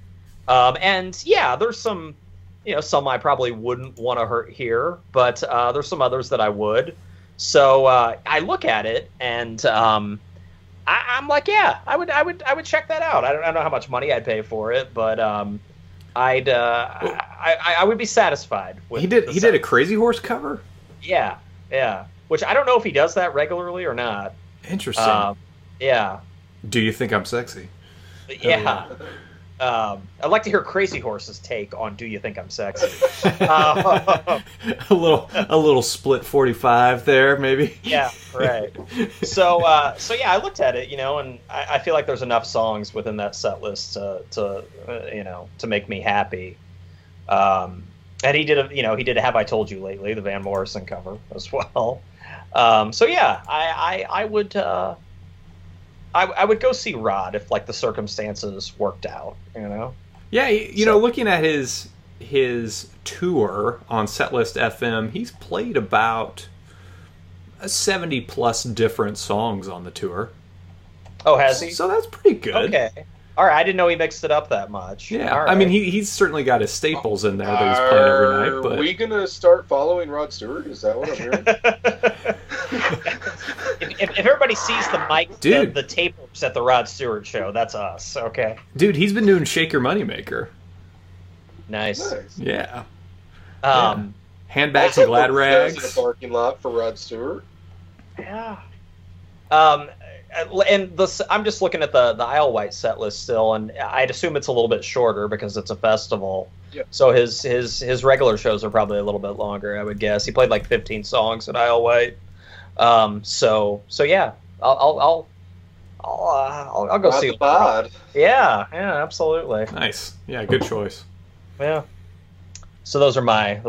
And yeah, there's some, some I probably wouldn't want to hear, but there's some others that I would. So I look at it, and I'm like, yeah, I would check that out. I don't know how much money I'd pay for it, but I would be satisfied with. He did a Crazy Horse cover. Yeah. Which I don't know if he does that regularly or not. Interesting. Yeah. Do you think I'm sexy? Yeah. I'd like to hear Crazy Horse's take on "Do You Think I'm Sexy?" A little split 45 there, maybe. Yeah, right. So yeah, I looked at it, and I feel like there's enough songs within that set list to make me happy. And he did a "Have I Told You Lately," the Van Morrison cover as well. So yeah, I would. I would go see Rod if the circumstances worked out, Yeah, looking at his tour on Setlist FM, he's played about 70 plus different songs on the tour. Oh, has he? So that's pretty good. Okay. All right, I didn't know he mixed it up that much. Yeah, all right. I mean, he's certainly got his staples in there that he's playing every night. But are we gonna start following Rod Stewart? Is that what I'm hearing? if everybody sees the mic, dude, the tapes at the Rod Stewart show, that's us. Okay. Dude, he's been doing Shake Your Moneymaker. Nice. Yeah. Also Handbags and glad rags. In a parking lot for Rod Stewart. Yeah. And I'm just looking at the Isle White set list still, and I'd assume it's a little bit shorter because it's a festival. Yeah. So his regular shows are probably a little bit longer, I would guess. He played 15 songs at Isle White. So yeah, I'll go see him. Bad. Yeah, absolutely. Nice. Yeah, good choice. Yeah. So those are my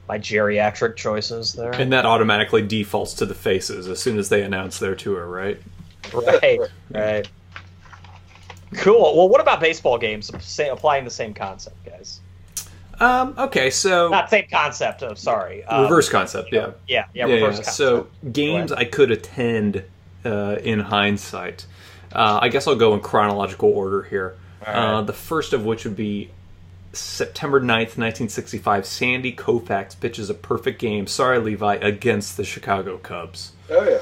my geriatric choices there. And that automatically defaults to the Faces as soon as they announce their tour, right? Right. Cool. Well, what about baseball games? Applying the same concept, guys. Okay, so not same concept. Sorry. Reverse concept. Yeah. Reverse concept. So games I could attend in hindsight. I guess I'll go in chronological order here. Right. The first of which would be September 9th, 1965, Sandy Koufax pitches a perfect game, sorry Levi, against the Chicago Cubs. Oh, yeah.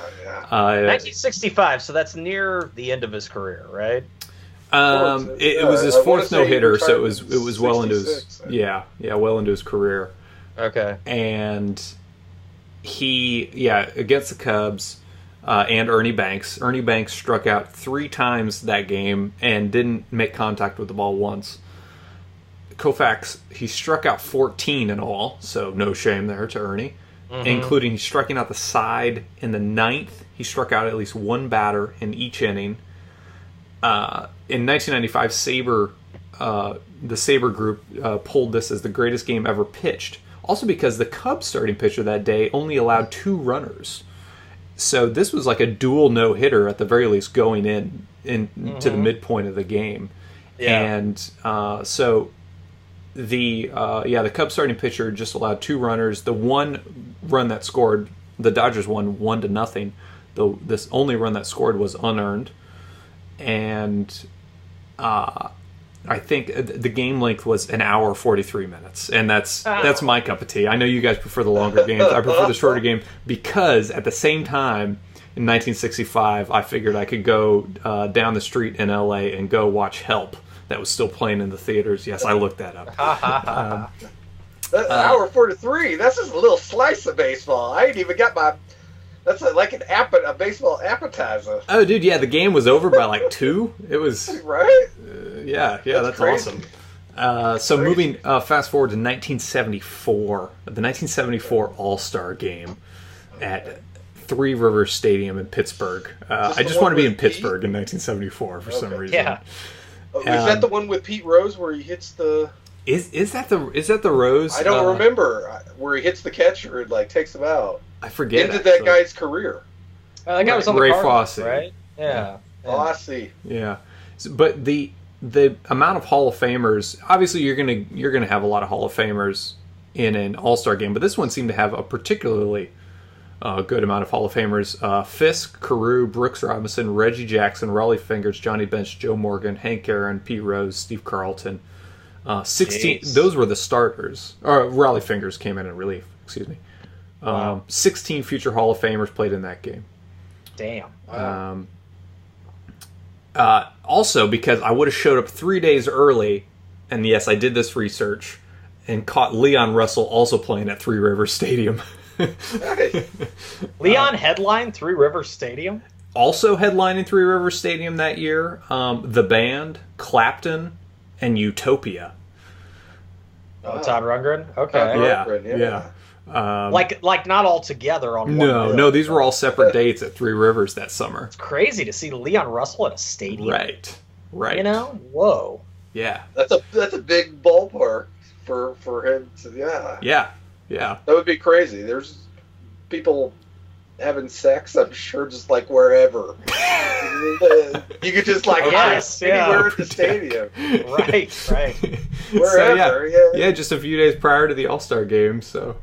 1965, so that's near the end of his career, right? It was his fourth no-hitter, so it was well into his... well into his career. Okay. And he, against the Cubs and Ernie Banks. Ernie Banks struck out 3 times that game and didn't make contact with the ball once. Koufax, he struck out 14 in all, so no shame there to Ernie, including striking out the side in the 9th. He struck out at least one batter in each inning. In 1995, the Sabre group pulled this as the greatest game ever pitched. Also because the Cubs starting pitcher that day only allowed 2 runners. So this was like a dual no-hitter at the very least going in to the midpoint of the game. Yeah. And so... The Cubs starting pitcher just allowed 2 runners. The one run that scored, the Dodgers won 1-0. This only run that scored was unearned, and I think the game length was an hour 43 minutes, and that's my cup of tea. I know you guys prefer the longer games. I prefer the shorter game because at the same time in 1965, I figured I could go down the street in LA and go watch Help. That was still playing in the theaters. Yes, I looked that up. That's hour 43. That's just a little slice of baseball. I ain't even got my... That's like a baseball appetizer. Oh, dude, yeah, the game was over by 2. It was... Right? That's awesome. So moving fast forward to 1974, the 1974 All-Star Game at Three Rivers Stadium in Pittsburgh. I just want to be in Pittsburgh in 1974 for some reason. Yeah. Is that the one with Pete Rose where he hits the? Is that the Rose? I don't remember where he hits the catcher and takes him out. I forget. Ended that guy's career. That guy was on the Ray Cardinals, Fosse, right? Yeah. Fosse. Yeah, but the amount of Hall of Famers. Obviously, you're gonna have a lot of Hall of Famers in an All-Star game, but this one seemed to have a particularly good amount of Hall of Famers. Fisk, Carew, Brooks Robinson, Reggie Jackson, Raleigh Fingers, Johnny Bench, Joe Morgan, Hank Aaron, Pete Rose, Steve Carlton. 16. Jeez. Those were the starters. Raleigh Fingers came in relief. Excuse me. Wow. 16 future Hall of Famers played in that game. Damn. Wow. Also, because I would have showed up 3 days early, and yes, I did this research, and caught Leon Russell also playing at Three Rivers Stadium. Nice. Leon headlined Three Rivers Stadium? Also headlining Three Rivers Stadium that year, the band, Clapton, and Utopia. Oh, Todd Rundgren? Okay. Todd Yeah, Rundgren, yeah. Like not all together on one bill. No, these were all separate dates at Three Rivers that summer. It's crazy to see Leon Russell at a stadium. Right. You know? Whoa. Yeah. That's a big ballpark for him to Yeah. That would be crazy. There's people having sex, I'm sure, just wherever. You could just Yes, anywhere at the stadium. Right. Wherever, So, yeah, just a few days prior to the All-Star game, so.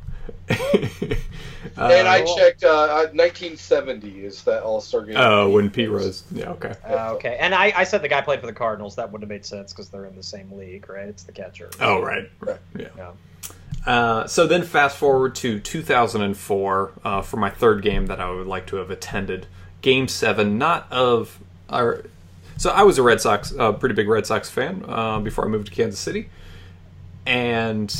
And I checked, 1970 is that All-Star game. Oh, when Pete Rose. Yeah, okay. Okay. And I said the guy played for the Cardinals. That wouldn't have made sense because they're in the same league, right? It's the catcher. Oh, right. Yeah. So then fast forward to 2004 for my third game that I would like to have attended. Game 7, so I was a pretty big Red Sox fan before I moved to Kansas City. And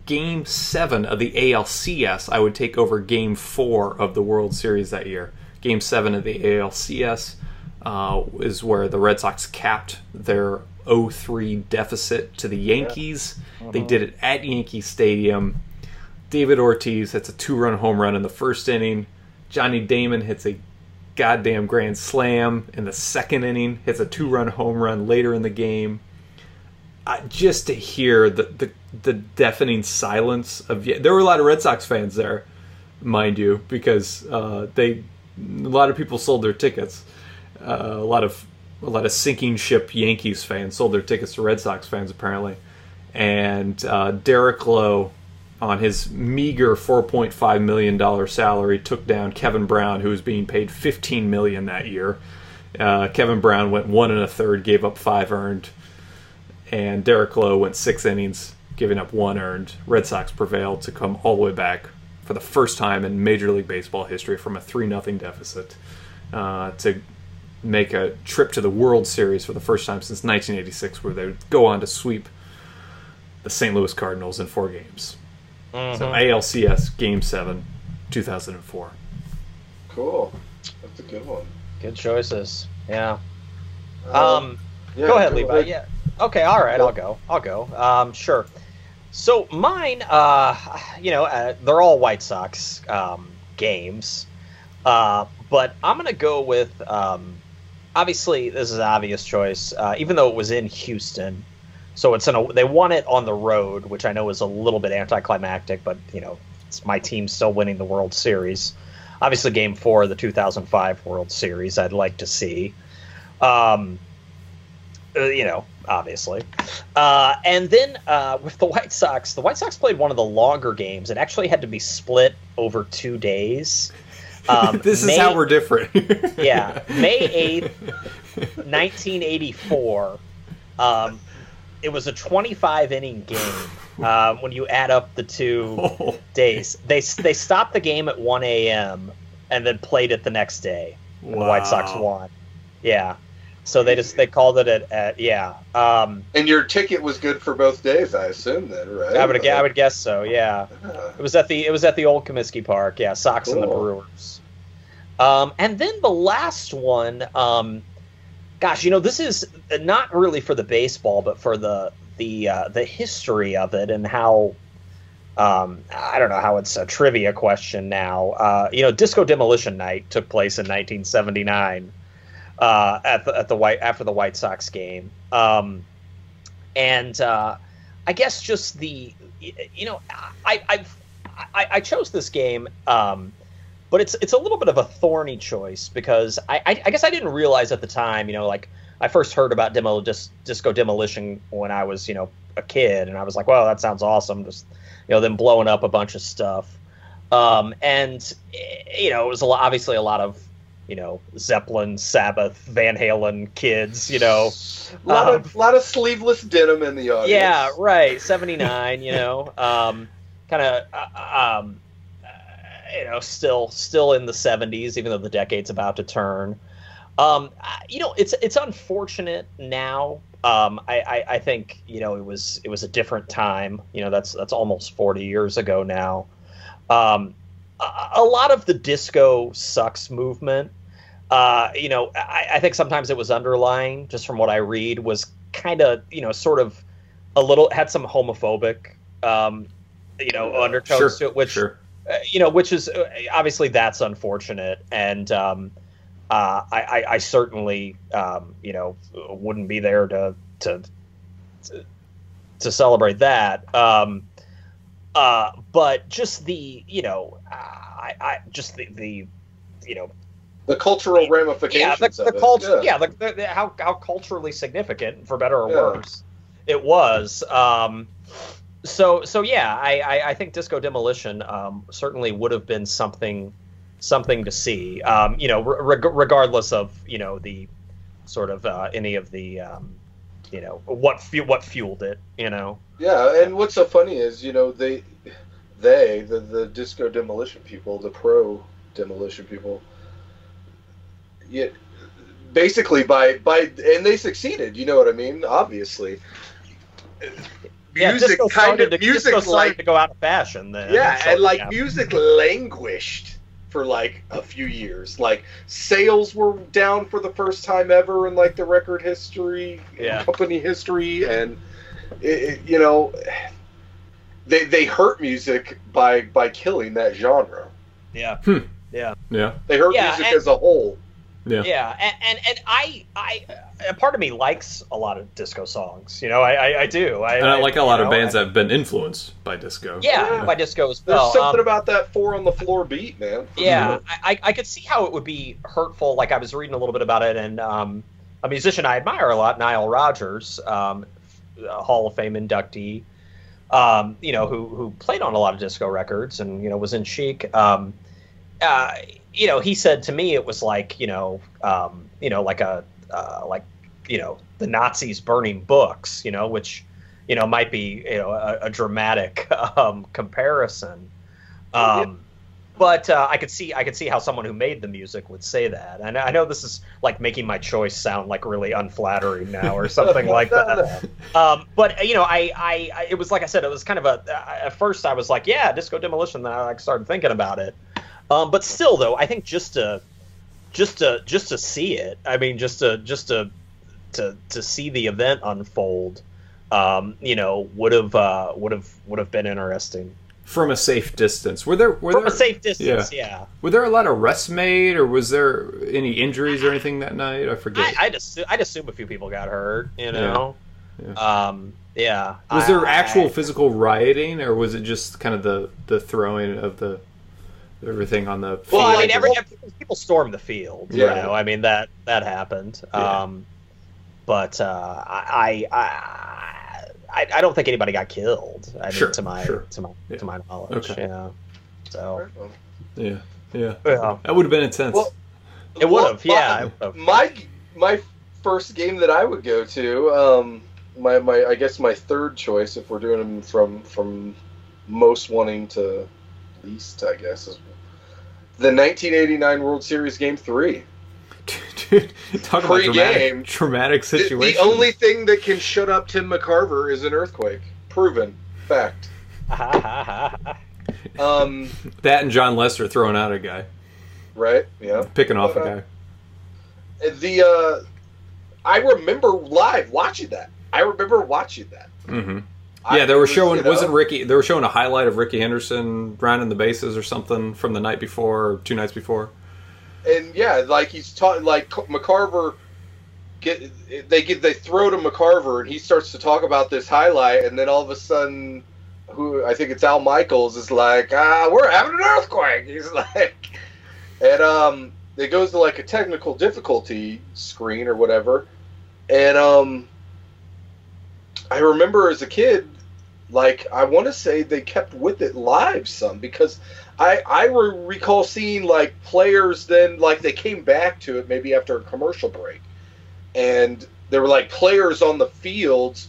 Game 7 of the ALCS, I would take over Game 4 of the World Series that year. Game 7 of the ALCS is where the Red Sox capped their 0-3 deficit to the Yankees. Yeah. They did it at Yankee Stadium. David Ortiz hits a 2-run home run in the first inning. Johnny Damon hits a goddamn grand slam in the second inning, hits a 2-run home run later in the game. Just to hear the deafening silence of... There were a lot of Red Sox fans there, mind you, because a lot of people sold their tickets. A lot of sinking ship Yankees fans sold their tickets to Red Sox fans, apparently. And Derek Lowe, on his meager $4.5 million salary, took down Kevin Brown, who was being paid $15 million that year. Kevin Brown went 1 1/3, gave up 5 earned. And Derek Lowe went 6 innings, giving up 1 earned. Red Sox prevailed to come all the way back for the first time in Major League Baseball history from a 3-0 deficit to make a trip to the World Series for the first time since 1986, where they would go on to sweep the St. Louis Cardinals in 4 games. Mm-hmm. So ALCS Game 7, 2004. Cool. That's a good one. Good choices. Yeah. Yeah, Go ahead, Levi. Yeah. Okay. All right. I'll go. Sure. So mine, they're all White Sox games, but I'm gonna go with. Obviously, this is an obvious choice, even though it was in Houston. So they won it on the road, which I know is a little bit anticlimactic, but it's my team still winning the World Series. Obviously, Game 4 of the 2005 World Series, I'd like to see. Obviously. And then with the White Sox played one of the longer games. It actually had to be split over 2 days. This is how we're different. Yeah. May 8th, 1984. It was a 25-inning game when you add up the 2 days. They stopped the game at 1 a.m. and then played it the next day. And the White Sox won. Yeah. So they called it at. And your ticket was good for both days, I assume, then, right? I would guess so. Yeah. It was at the old Comiskey Park. Yeah, Sox and the Brewers. And then the last one. This is not really for the baseball, but for the history of it and how I don't know how it's a trivia question now. Disco Demolition Night took place in 1979 after the White Sox game, and I guess just I chose this game, but it's a little bit of a thorny choice because I guess I didn't realize at the time, I first heard about Disco Demolition when I was a kid, and I was like, well, that sounds awesome, just them blowing up a bunch of stuff, and it was obviously a lot of Zeppelin, Sabbath, Van Halen kids, a lot of sleeveless denim in the audience. Yeah, right. 79, kind of, still in the 70s, even though the decade's about to turn. It's unfortunate now. I think it was a different time. That's almost 40 years ago now. A lot of the disco sucks movement. I think sometimes it was underlying, just from what I read, was kind of sort of a little, had some homophobic undertones to it, which which is obviously that's unfortunate, and I certainly wouldn't be there to celebrate that. But just the the cultural ramifications the culture, how culturally significant, for better or worse, it was. So yeah, I think Disco Demolition certainly would have been something to see. Regardless of the sort of any of the what fueled it. Yeah, and what's so funny is the Disco Demolition people, the pro demolition people. Yeah, basically and they succeeded. You know what I mean? Obviously. Disco started to go out of fashion then. Yeah, and music languished for a few years. Sales were down for the first time ever in the record history, company history, and they hurt music by killing that genre. Yeah. Yeah. They hurt music as a whole. Yeah, and I part of me likes a lot of disco songs. I do. I like a lot of bands that have been influenced by disco. Yeah, by disco as well. There's something about that 4 on the floor beat, man. Yeah, I could see how it would be hurtful. I was reading a little bit about it, and a musician I admire a lot, Nile Rodgers, Hall of Fame inductee, who played on a lot of disco records and was in Chic. He said to me it was the Nazis burning books, which might be a dramatic comparison. But I could see how someone who made the music would say that. And I know this is making my choice sound really unflattering now or something like that. But it was, like I said, it was kind of at first I was like, yeah, Disco Demolition. Then I started thinking about it. But still, though, I think just to see it, I mean, just to see the event unfold, would have been interesting. From a safe distance, were there a safe distance? Yeah. Were there a lot of arrests made, or was there any injuries or anything that night? I forget. I'd assume a few people got hurt. Yeah. Yeah. Was there actual physical rioting, or was it just kind of the throwing of the everything on the field? Well, I mean, people stormed the field. Yeah. I mean that happened. Yeah. But I don't think anybody got killed. I mean, to my knowledge. Okay. Yeah. So. Yeah. That would have been intense. Well, it would have. Yeah. My first game that I would go to, I guess my third choice, if we're doing them from most wanting to least, I guess, is the 1989 World Series Game 3. Dude, talk about dramatic situation. The only thing that can shut up Tim McCarver is an earthquake. Proven. Fact. That and John Lester throwing out a guy. Right, yeah. Picking off a guy. I remember live watching that. Mm-hmm. Yeah, they were showing. Wasn't Ricky? They were showing a highlight of Ricky Henderson rounding the bases or something from the night before, or 2 nights before. And yeah, like he's taught, like McCarver. They throw to McCarver, and he starts to talk about this highlight, and then all of a sudden, I think it's Al Michaels is like, we're having an earthquake. He's like, and it goes to like a technical difficulty screen or whatever, and I remember as a kid, like, I want to say they kept with it live some, because I recall seeing, like, players then, like, they came back to it maybe after a commercial break, and there were, like, players on the fields,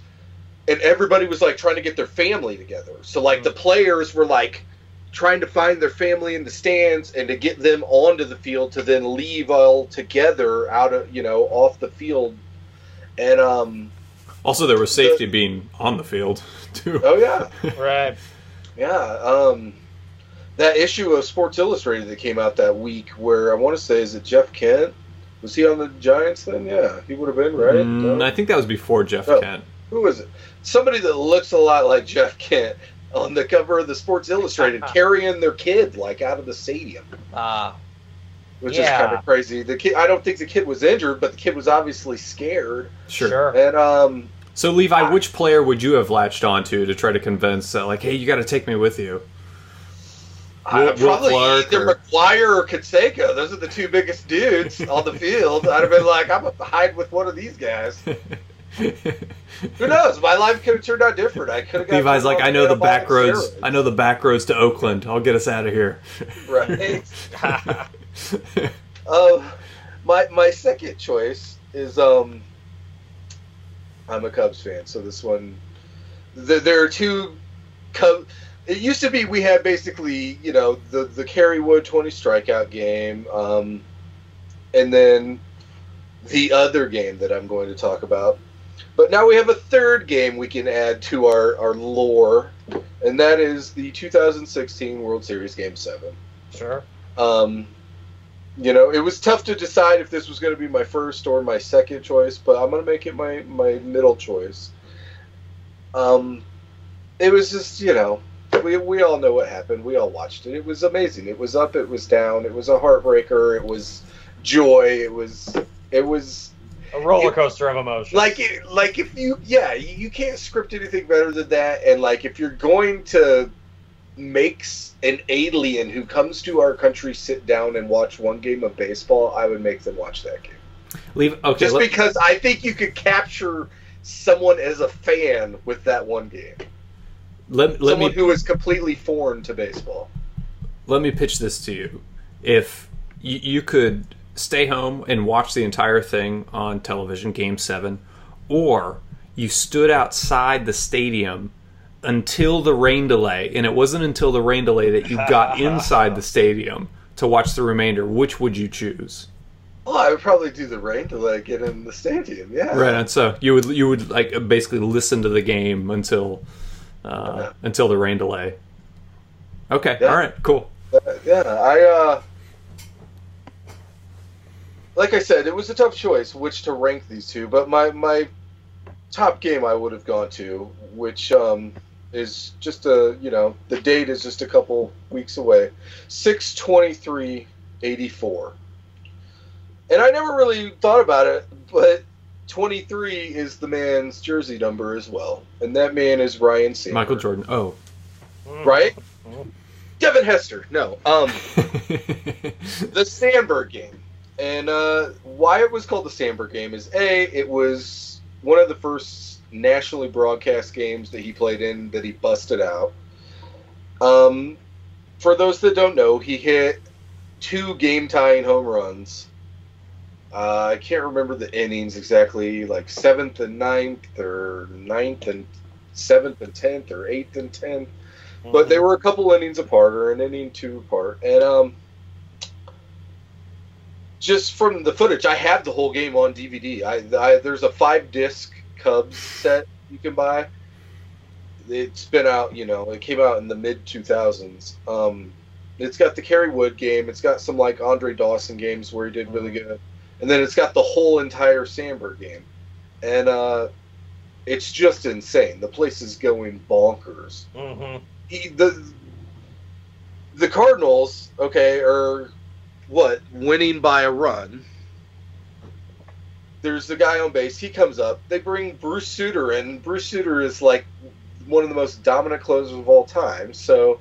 and everybody was, like, trying to get their family together. So, like, the players were, like, trying to find their family in the stands and to get them onto the field to then leave all together out of, off the field. And, also, there was safety being on the field, too. Oh, yeah. Right. Yeah. That issue of Sports Illustrated that came out that week where I want to say, is it Jeff Kent? Was he on the Giants then? Yeah, he would have been, right? No? I think that was before Jeff Kent. Who was it? Somebody that looks a lot like Jeff Kent on the cover of the Sports Illustrated carrying their kid, like, out of the stadium. Which is kind of crazy. The kid, I don't think the kid was injured, but the kid was obviously scared. Sure. And so Levi, which player would you have latched onto to try to convince, like, hey, you got to take me with you? Probably either McGuire or Canseco. Those are the two biggest dudes on the field. I'd have been like, I'm going to hide with one of these guys. Who knows? My life could have turned out different. I could have got. Levi's like, I know the back roads. I know the back roads to Oakland. I'll get us out of here. Right. My second choice is I'm a Cubs fan, so this one there are two Cubs. It used to be we had basically the Kerry Wood 20 strikeout game, and then the other game that I'm going to talk about. But now we have a third game we can add to our lore, and that is the 2016 World Series Game 7. Sure. It was tough to decide if this was going to be my first or my second choice, but I'm going to make it my middle choice. It was just, we all know what happened. We all watched it. It was amazing. It was up, it was down. It was a heartbreaker. It was joy. It was a roller coaster of emotions. You can't script anything better than that. And like, if you're going to make an alien who comes to our country sit down and watch one game of baseball, I would make them watch that game. Because I think you could capture someone as a fan with that one game. Someone who is completely foreign to baseball. Let me pitch this to you. If you could stay home and watch the entire thing on television, Game 7, or you stood outside the stadium until the rain delay, and it wasn't until the rain delay that you got inside the stadium to watch the remainder, which would you choose? Well, I would probably do the rain delay, get in the stadium, yeah. Right, and so you would like basically listen to the game until the rain delay. Okay, yeah. All right, cool. Like I said, it was a tough choice which to rank these two, but my top game I would have gone to, which is just the date is just a couple weeks away, 6/23/84. And I never really thought about it, but 23 is the man's jersey number as well, and that man is Ryan Sandberg. Michael Jordan. Oh, right. Devin Hester. No. The Sandberg game. And why it was called the Sandberg game is, it was one of the first nationally broadcast games that he played in that he busted out. For those that don't know, he hit 2 game-tying home runs. I can't remember the innings exactly, like 7th and 9th, or 9th and 7th and 10th, or 8th and 10th. Mm-hmm. But they were a couple innings apart, or an inning 2 apart. And just from the footage, I have the whole game on DVD. There's a 5-disc Cubs set you can buy. It's been out, it came out in the mid-2000s. It's got the Kerry Wood game. It's got some, like, Andre Dawson games where he did really good. And then it's got the whole entire Sandberg game. And It's just insane. The place is going bonkers. Mm-hmm. The Cardinals, okay, are winning by a run. There's the guy on base. He comes up. They bring Bruce Sutter in. Bruce Sutter is like one of the most dominant closers of all time. So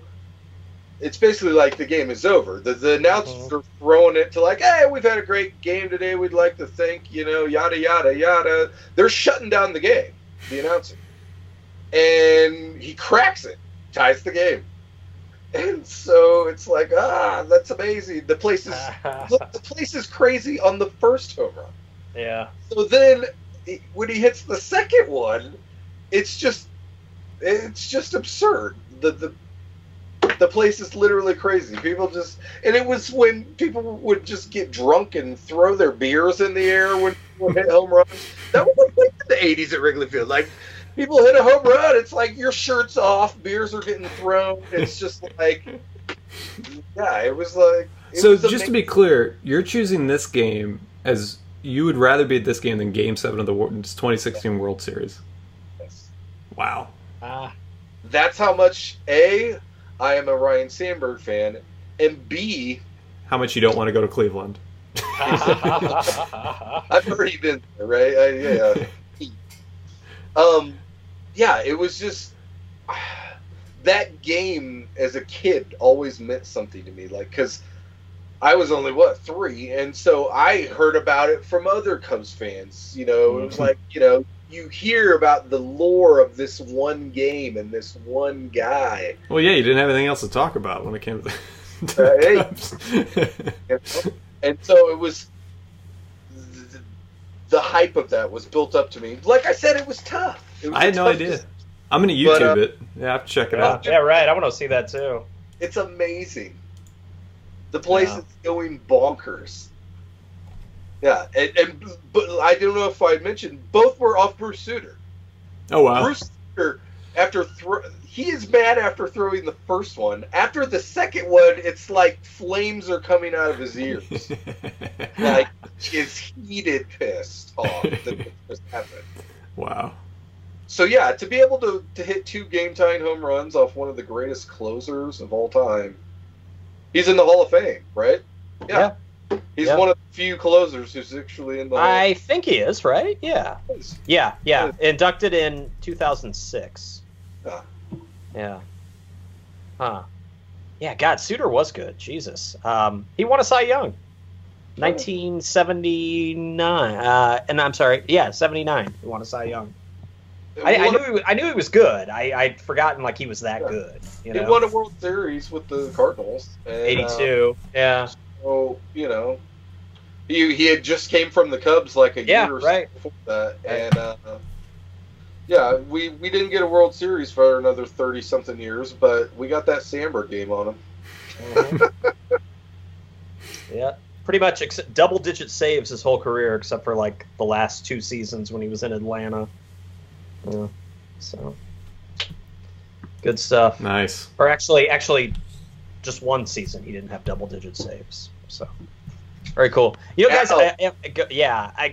it's basically like the game is over. The announcers are throwing it to like, hey, we've had a great game today. We'd like to thank, yada, yada, yada. They're shutting down the game, the announcer. And he cracks it, ties the game. And so it's like, that's amazing. The place is crazy on the first home run. Yeah. So then when he hits the second one, it's just absurd. The place is literally crazy. People and it was when people would just get drunk and throw their beers in the air when people hit home runs. That was like in the 80s at Wrigley Field. Like, people hit a home run, it's like your shirt's off, beers are getting thrown. It's just like, yeah, it was like. So just to be clear, you're choosing this game as you would rather be at this game than Game 7 of the 2016 World Series. Yes. Wow. That's how much, A, I am a Ryan Sandberg fan, and B, how much you don't want to go to Cleveland. I've already been there, right? Yeah, it was just that game as a kid always meant something to me, like, because I was only 3, and so I heard about it from other Cubs fans. It was like, you hear about the lore of this one game and this one guy. Well, yeah, you didn't have anything else to talk about when it came to the Cubs. And so it was the hype of that was built up to me. Like I said, it was tough. I had no idea. I'm going to YouTube it. Yeah, I have to check it out. Yeah, right. I want to see that too. It's amazing. The place is going bonkers. Yeah, but I don't know if I mentioned, both were off Bruce Sutter. Oh, wow. Bruce Sutter, he is mad after throwing the first one. After the second one, it's like flames are coming out of his ears. Like, he's heated, pissed off that this happened. Wow. So, yeah, to be able to hit 2 game-tying home runs off one of the greatest closers of all time, he's in the Hall of Fame, right? Yeah. He's one of the few closers who's actually in the Hall of Fame. I think he is, right? Yeah. Yeah. Inducted in 2006. Yeah. Huh. Yeah, God, Sutter was good. Jesus. He won a Cy Young. 1979. And I'm sorry. Yeah, 79. He won a Cy Young. I knew he was good. I'd forgotten he was that good. He won a World Series with the Cardinals. And, 82. Yeah. So he had just came from the Cubs like a year or so before that, and we didn't get a World Series for another 30-something years, but we got that Sandberg game on him. Mm-hmm. Yeah, pretty much double-digit saves his whole career, except for the last 2 seasons when he was in Atlanta. Yeah, so good stuff. Nice. Or actually, just 1 season he didn't have double-digit saves. So very cool. Guys.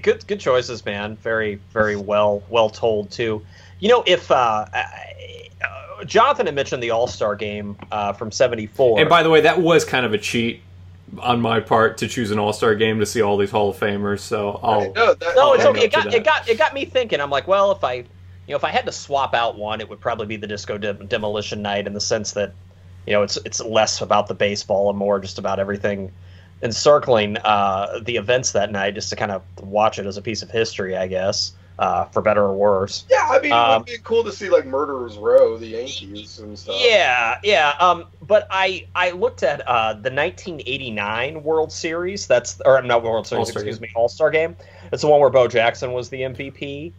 Good choices, man. Very, very well told too. If Jonathan had mentioned the All-Star game from '74, and by the way, that was kind of a cheat on my part to choose an All-Star game to see all these Hall of Famers. So it's okay. It got me thinking. I'm like, well, if I had to swap out one, it would probably be the Disco Demolition Night, in the sense that it's less about the baseball and more just about everything encircling the events that night, just to kind of watch it as a piece of history, I guess, for better or worse. Yeah, I mean, it would be cool to see Murderers Row, the Yankees and stuff. Yeah. But I looked at the 1989 World Series. All-Star game. It's the one where Bo Jackson was the MVP.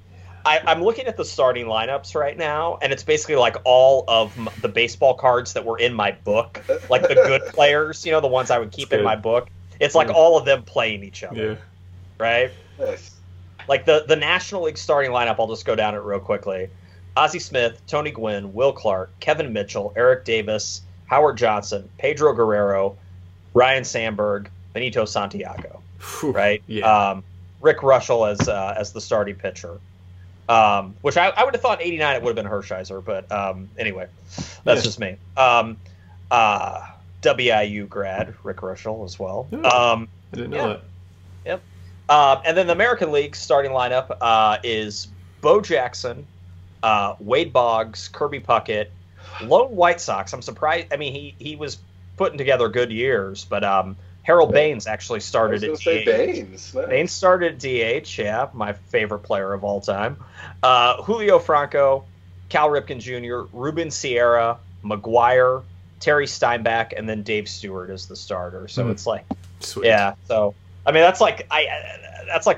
I'm looking at the starting lineups right now, and it's basically all of the baseball cards that were in my book, the good players, the ones I would keep in my book. It's all of them playing each other, right? Yes. The National League starting lineup, I'll just go down it real quickly. Ozzie Smith, Tony Gwynn, Will Clark, Kevin Mitchell, Eric Davis, Howard Johnson, Pedro Guerrero, Ryan Sandberg, Benito Santiago, right? Yeah. Rick Russell as the starting pitcher. Which I would have thought 89 it would have been Hershiser, but anyway, that's just me. WIU grad Rick Rushell as well. I didn't know that. Yep. And then the American League starting lineup is Bo Jackson, Wade Boggs, Kirby Puckett, lone White Sox. I'm surprised. I mean, he was putting together good years, but Harold Baines actually started at DH. Baines. Nice. Baines started at DH, yeah, my favorite player of all time. Julio Franco, Cal Ripken Jr., Ruben Sierra, McGuire, Terry Steinbach, and then Dave Stewart is the starter. So it's like, sweet. Yeah. So I mean, that's like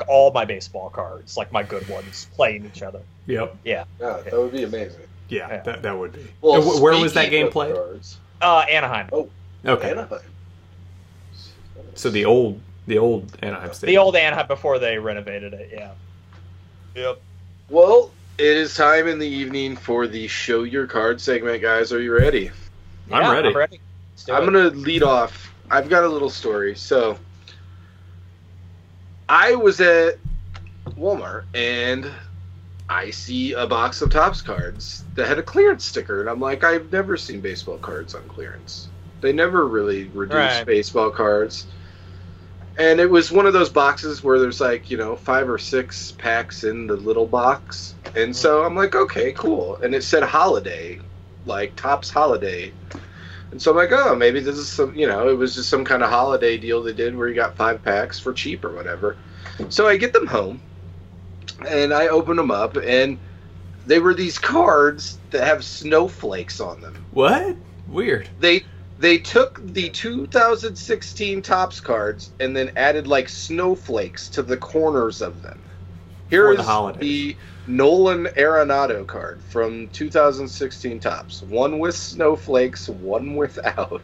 all my baseball cards, like my good ones playing each other. Yep. Yeah. Yeah, that would be amazing. Yeah, that would be. Well, where was that game played? Anaheim. Oh, okay. Anaheim. So the old Anaheim Stadium. The old Anaheim before they renovated it. Yeah. Yep. Well, it is time in the evening for the Show Your Card segment, guys. Are you ready? Yeah, I'm ready. Let's do I'm it. going to lead off. I've got a little story. So, I was at Walmart, and I see a box of Topps cards that had a clearance sticker, and I'm like, I've never seen baseball cards on clearance. They never really reduce baseball cards. And it was one of those boxes where there's like, 5 or 6 packs in the little box. And so I'm like, okay, cool. And it said holiday, like Topps holiday. And so I'm like, oh, maybe this is some, it was just some kind of holiday deal they did where you got 5 packs for cheap or whatever. So I get them home and I open them up, and they were these cards that have snowflakes on them. What? Weird. They took the 2016 Topps cards and then added like snowflakes to the corners of them. Here is the Nolan Arenado card from 2016 Topps. One with snowflakes, one without.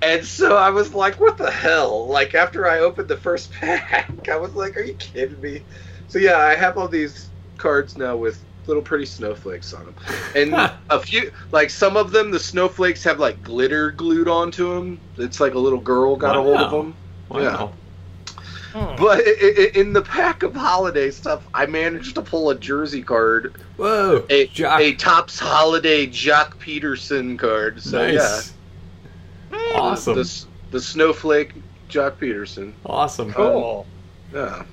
And so I was like, what the hell? Like, after I opened the first pack, I was like, are you kidding me? So yeah, I have all these cards now with little pretty snowflakes on them. And a few, like some of them, the snowflakes have like glitter glued onto them. It's like a little girl got a hold of them. Wow. Yeah. But in the pack of holiday stuff, I managed to pull a jersey card. Whoa! A Topps Holiday Jock Peterson card. So nice. Yeah. Awesome. The snowflake Jock Peterson. Awesome. Cool. Yeah.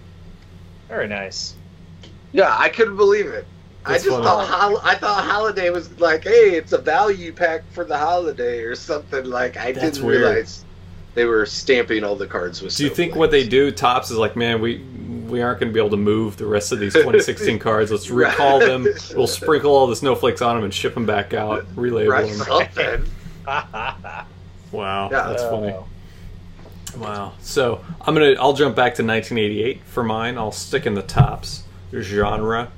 Very nice. Yeah, I couldn't believe it. That's I thought holiday was like, hey, it's a value pack for the holiday or something. Like, I didn't realize they were stamping all the cards with. Do you think what they do, Topps, is like, man, we aren't going to be able to move the rest of these 2016 cards. Let's recall them. We'll sprinkle all the snowflakes on them and ship them back out. Relabel them. Something. Wow, Yeah. that's funny. Wow. So I'll jump back to 1988 for mine. I'll stick in the Topps genre.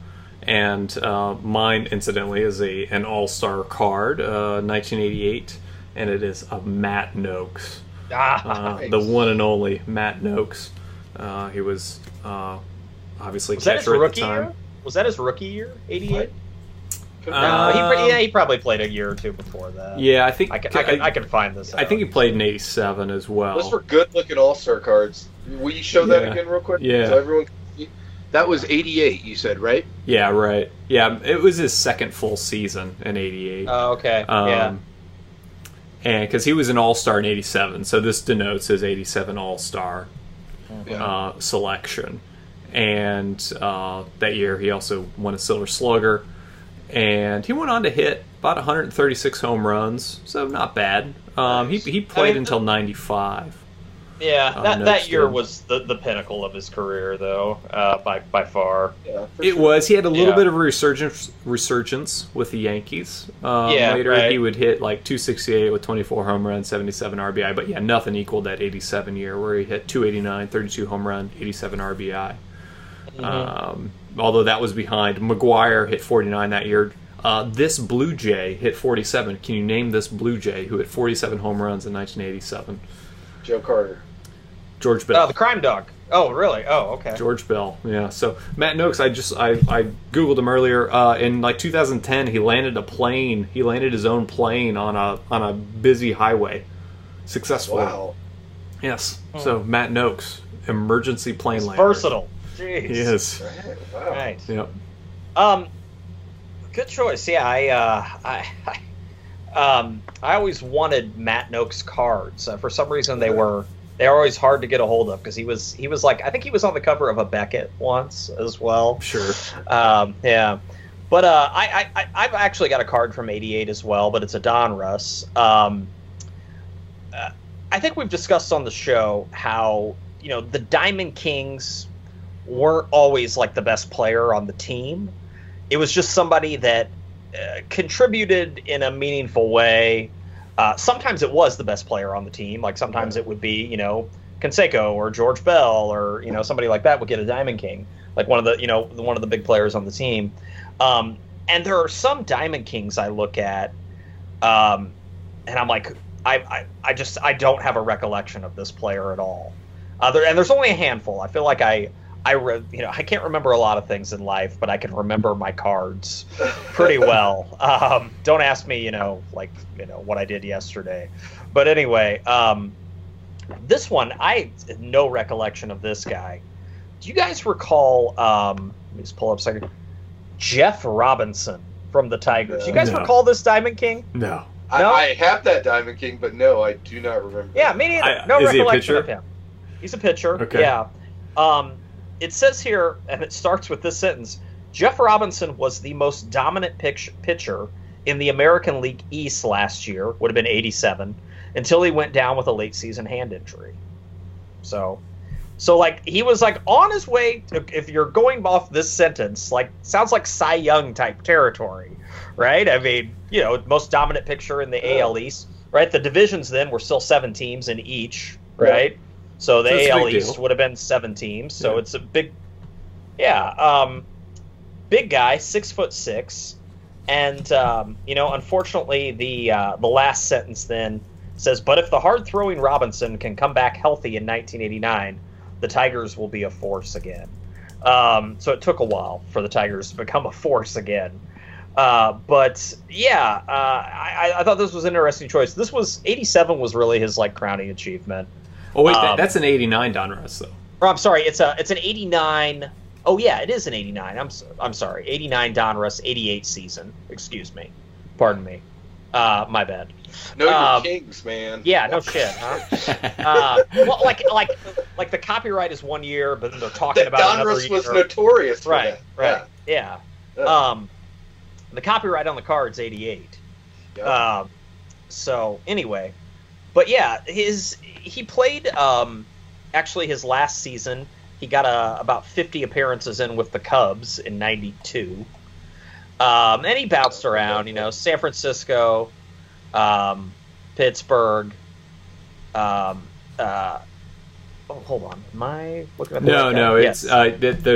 And mine, incidentally, is an all-star card, 1988, and it is of Matt Noakes, Nice. the one and only Matt Noakes. He was obviously Was that his catcher at rookie the time. year? Was that his rookie year, 88? Um, he probably played a year or two before that. Yeah, I think I can find this out. I think he played in '87 as well. Those were good-looking all-star cards. Will you show that again real quick? Yeah. So everyone can see? That was 88, you said, right? Yeah, right. Yeah, it was his second full season in '88. Oh, okay. Yeah. And because he was an all-star in '87, so this denotes his '87 all-star selection. And that year he also won a Silver Slugger. And he went on to hit about 136 home runs, so not bad. He played until 95. Yeah, that year was the pinnacle of his career, though, by far. Yeah, it was. He had a little bit of a resurgence with the Yankees. Later, he would hit like 268 with 24 home runs, 77 RBI. But yeah, nothing equaled that 87 year where he hit 289, 32 home run, 87 RBI. Although that was behind. McGuire hit 49 that year. This Blue Jay hit 47. Can you name this Blue Jay who hit 47 home runs in 1987? Joe Carter. George Bell. Oh, the crime dog. Oh, really? Oh, okay. George Bell. Yeah. So Matt Noakes, I googled him earlier. In like 2010, he landed a plane. He landed his own plane on a busy highway, successfully. Wow. Yes. So Matt Noakes, emergency plane lander. Versatile. Jeez. He is. Wow. Right. Yep. Good choice. Yeah, I always wanted Matt Noakes cards. For some reason, they're always hard to get a hold of because he was like, I think he was on the cover of a Beckett once as well. Sure. Yeah. But I've actually got a card from '88 as well, but it's a Donruss. I think we've discussed on the show how the Diamond Kings weren't always like the best player on the team. It was just somebody that contributed in a meaningful way. Sometimes it was the best player on the team. Like sometimes it would be, Canseco or George Bell or, somebody like that would get a Diamond King, like one of the big players on the team. And there are some Diamond Kings I look at, and I'm like, I don't have a recollection of this player at all. And there's only a handful. I feel like I can't remember a lot of things in life, but I can remember my cards pretty well. Don't ask me, what I did yesterday. But anyway, this one, I have no recollection of this guy. Do you guys recall, let me just pull up a second, Jeff Robinson from the Tigers? You guys recall this Diamond King? No. I have that Diamond King, but no, I do not remember. Yeah, me neither. No recollection of him. He's a pitcher. Okay. Yeah. It says here, and it starts with this sentence, Jeff Robinson was the most dominant pitcher in the American League East last year, would have been 87, until he went down with a late season hand injury. So like he was like on his way to, if you're going off this sentence, like sounds like Cy Young type territory, right? I mean, most dominant pitcher in the AL East, right? The divisions then were still 7 teams in each, right? Yeah. So the AL East would have been 7 teams. So it's a big, big guy, 6'6", and unfortunately the last sentence then says, but if the hard-throwing Robinson can come back healthy in 1989, the Tigers will be a force again. So it took a while for the Tigers to become a force again. But yeah, I thought this was an interesting choice. 87 was really his crowning achievement. Oh wait, that's an '89 Donruss though. Or I'm sorry, it's an '89. Oh yeah, it is an '89. I'm sorry, '89 Donruss, '88 season. Excuse me, pardon me. My bad. No, you're Kings, man. Yeah, no shit, huh? Well, like the copyright is 1 year, but then they're talking about another year. Donruss was notorious for that. Right. Yeah. The copyright on the card's 88. Yep. So anyway, but yeah, he played actually his last season. He got about 50 appearances in with the Cubs in '92. And he bounced around, San Francisco, Pittsburgh. Hold on. Am I looking at the right guy? It's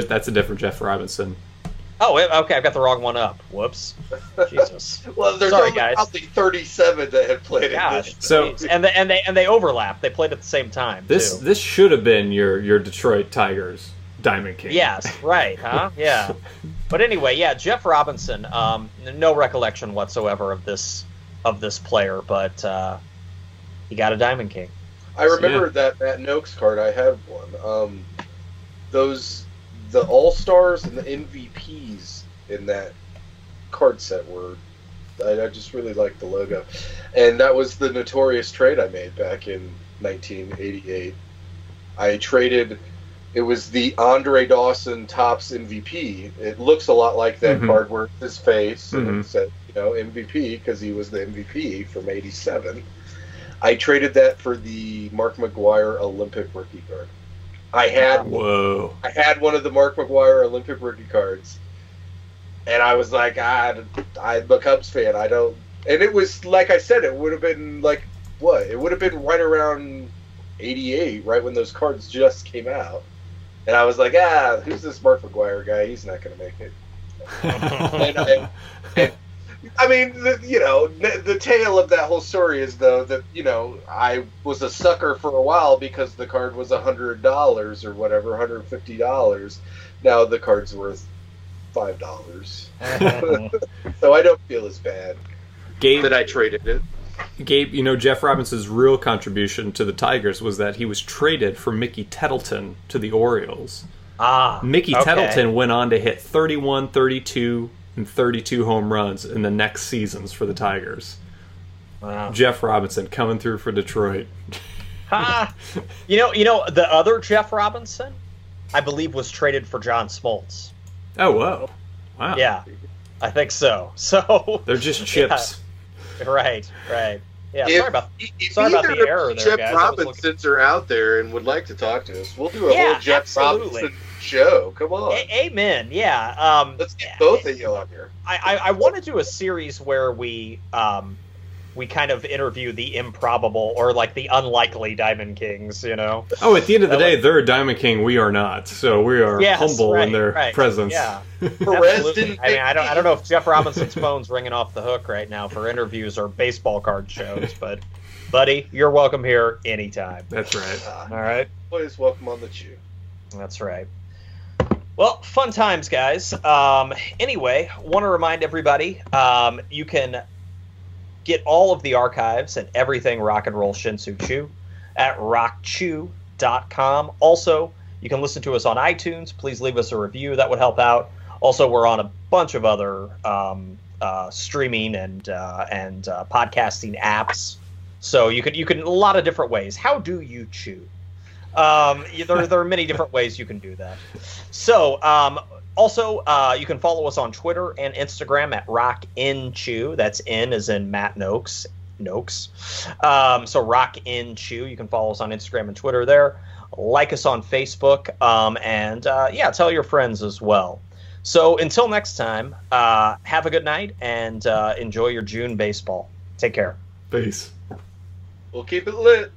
that's a different Jeff Robinson. Oh, okay. I've got the wrong one up. Whoops. Jesus. Well, there's probably 37 that have played it. Gosh, so and they overlap. They played at the same time. This should have been your Detroit Tigers Diamond King. Yes, right, huh? Yeah. But anyway, yeah, Jeff Robinson. No recollection whatsoever of this player, but he got a Diamond King. I remember that Matt Noakes card. I have one. The All-Stars and the MVPs in that card set were... I just really liked the logo. And that was the notorious trade I made back in 1988. I traded... It was the Andre Dawson Topps MVP. It looks a lot like that card where it's his face and it said, MVP, because he was the MVP from 87. I traded that for the Mark McGwire Olympic rookie card. I had one of the Mark McGwire Olympic rookie cards, and I was like, I'm a Cubs fan. And it was like I said, it would have been like what? It would have been right around 88, right when those cards just came out. And I was like, who's this Mark McGwire guy? He's not going to make it. I mean, the tale of that whole story is, though, that, I was a sucker for a while because the card was $100 or whatever, $150. Now the card's worth $5. So I don't feel as bad that I traded it. Gabe, Jeff Robinson's real contribution to the Tigers was that he was traded for Mickey Tettleton to the Orioles. Mickey okay. Tettleton went on to hit 31, 32, and 32 home runs in the next seasons for the Tigers. Wow. Jeff Robinson coming through for Detroit. You know, the other Jeff Robinson, I believe, was traded for John Smoltz. Oh, whoa. Wow. Yeah, I think so. So they're just chips. Yeah, right. Yeah, If sorry about either the error of there, Jeff guys. Robinsons are out there and would like to talk to us, we'll do a Yeah, whole Jeff absolutely. Robinson show. Come on. Amen. Yeah. Let's get both of you on here. I want to do a series where we kind of interview the improbable or like the unlikely Diamond Kings, you know? Oh, at the end of the day, they're a Diamond King. We are not. So we are humble in their presence. Yeah. Perez didn't I mean, I don't know if Jeff Robinson's phone's ringing off the hook right now for interviews or baseball card shows, but buddy, you're welcome here anytime. That's right. All right. Always welcome on the chew. That's right. Well, fun times, guys. Anyway, want to remind everybody, you can get all of the archives and everything Rock and Roll Shin-Soo Chew at rockchew.com. Also, you can listen to us on iTunes. Please leave us a review. That would help out. Also, we're on a bunch of other streaming and podcasting apps. So you can a lot of different ways. How do you chew? There are many different ways you can do that. So, also, you can follow us on Twitter and Instagram at RockInChew. That's N as in Matt Noakes. So RockInChew. You can follow us on Instagram and Twitter there. Like us on Facebook. And tell your friends as well. So until next time, have a good night and enjoy your June baseball. Take care. Peace. We'll keep it lit.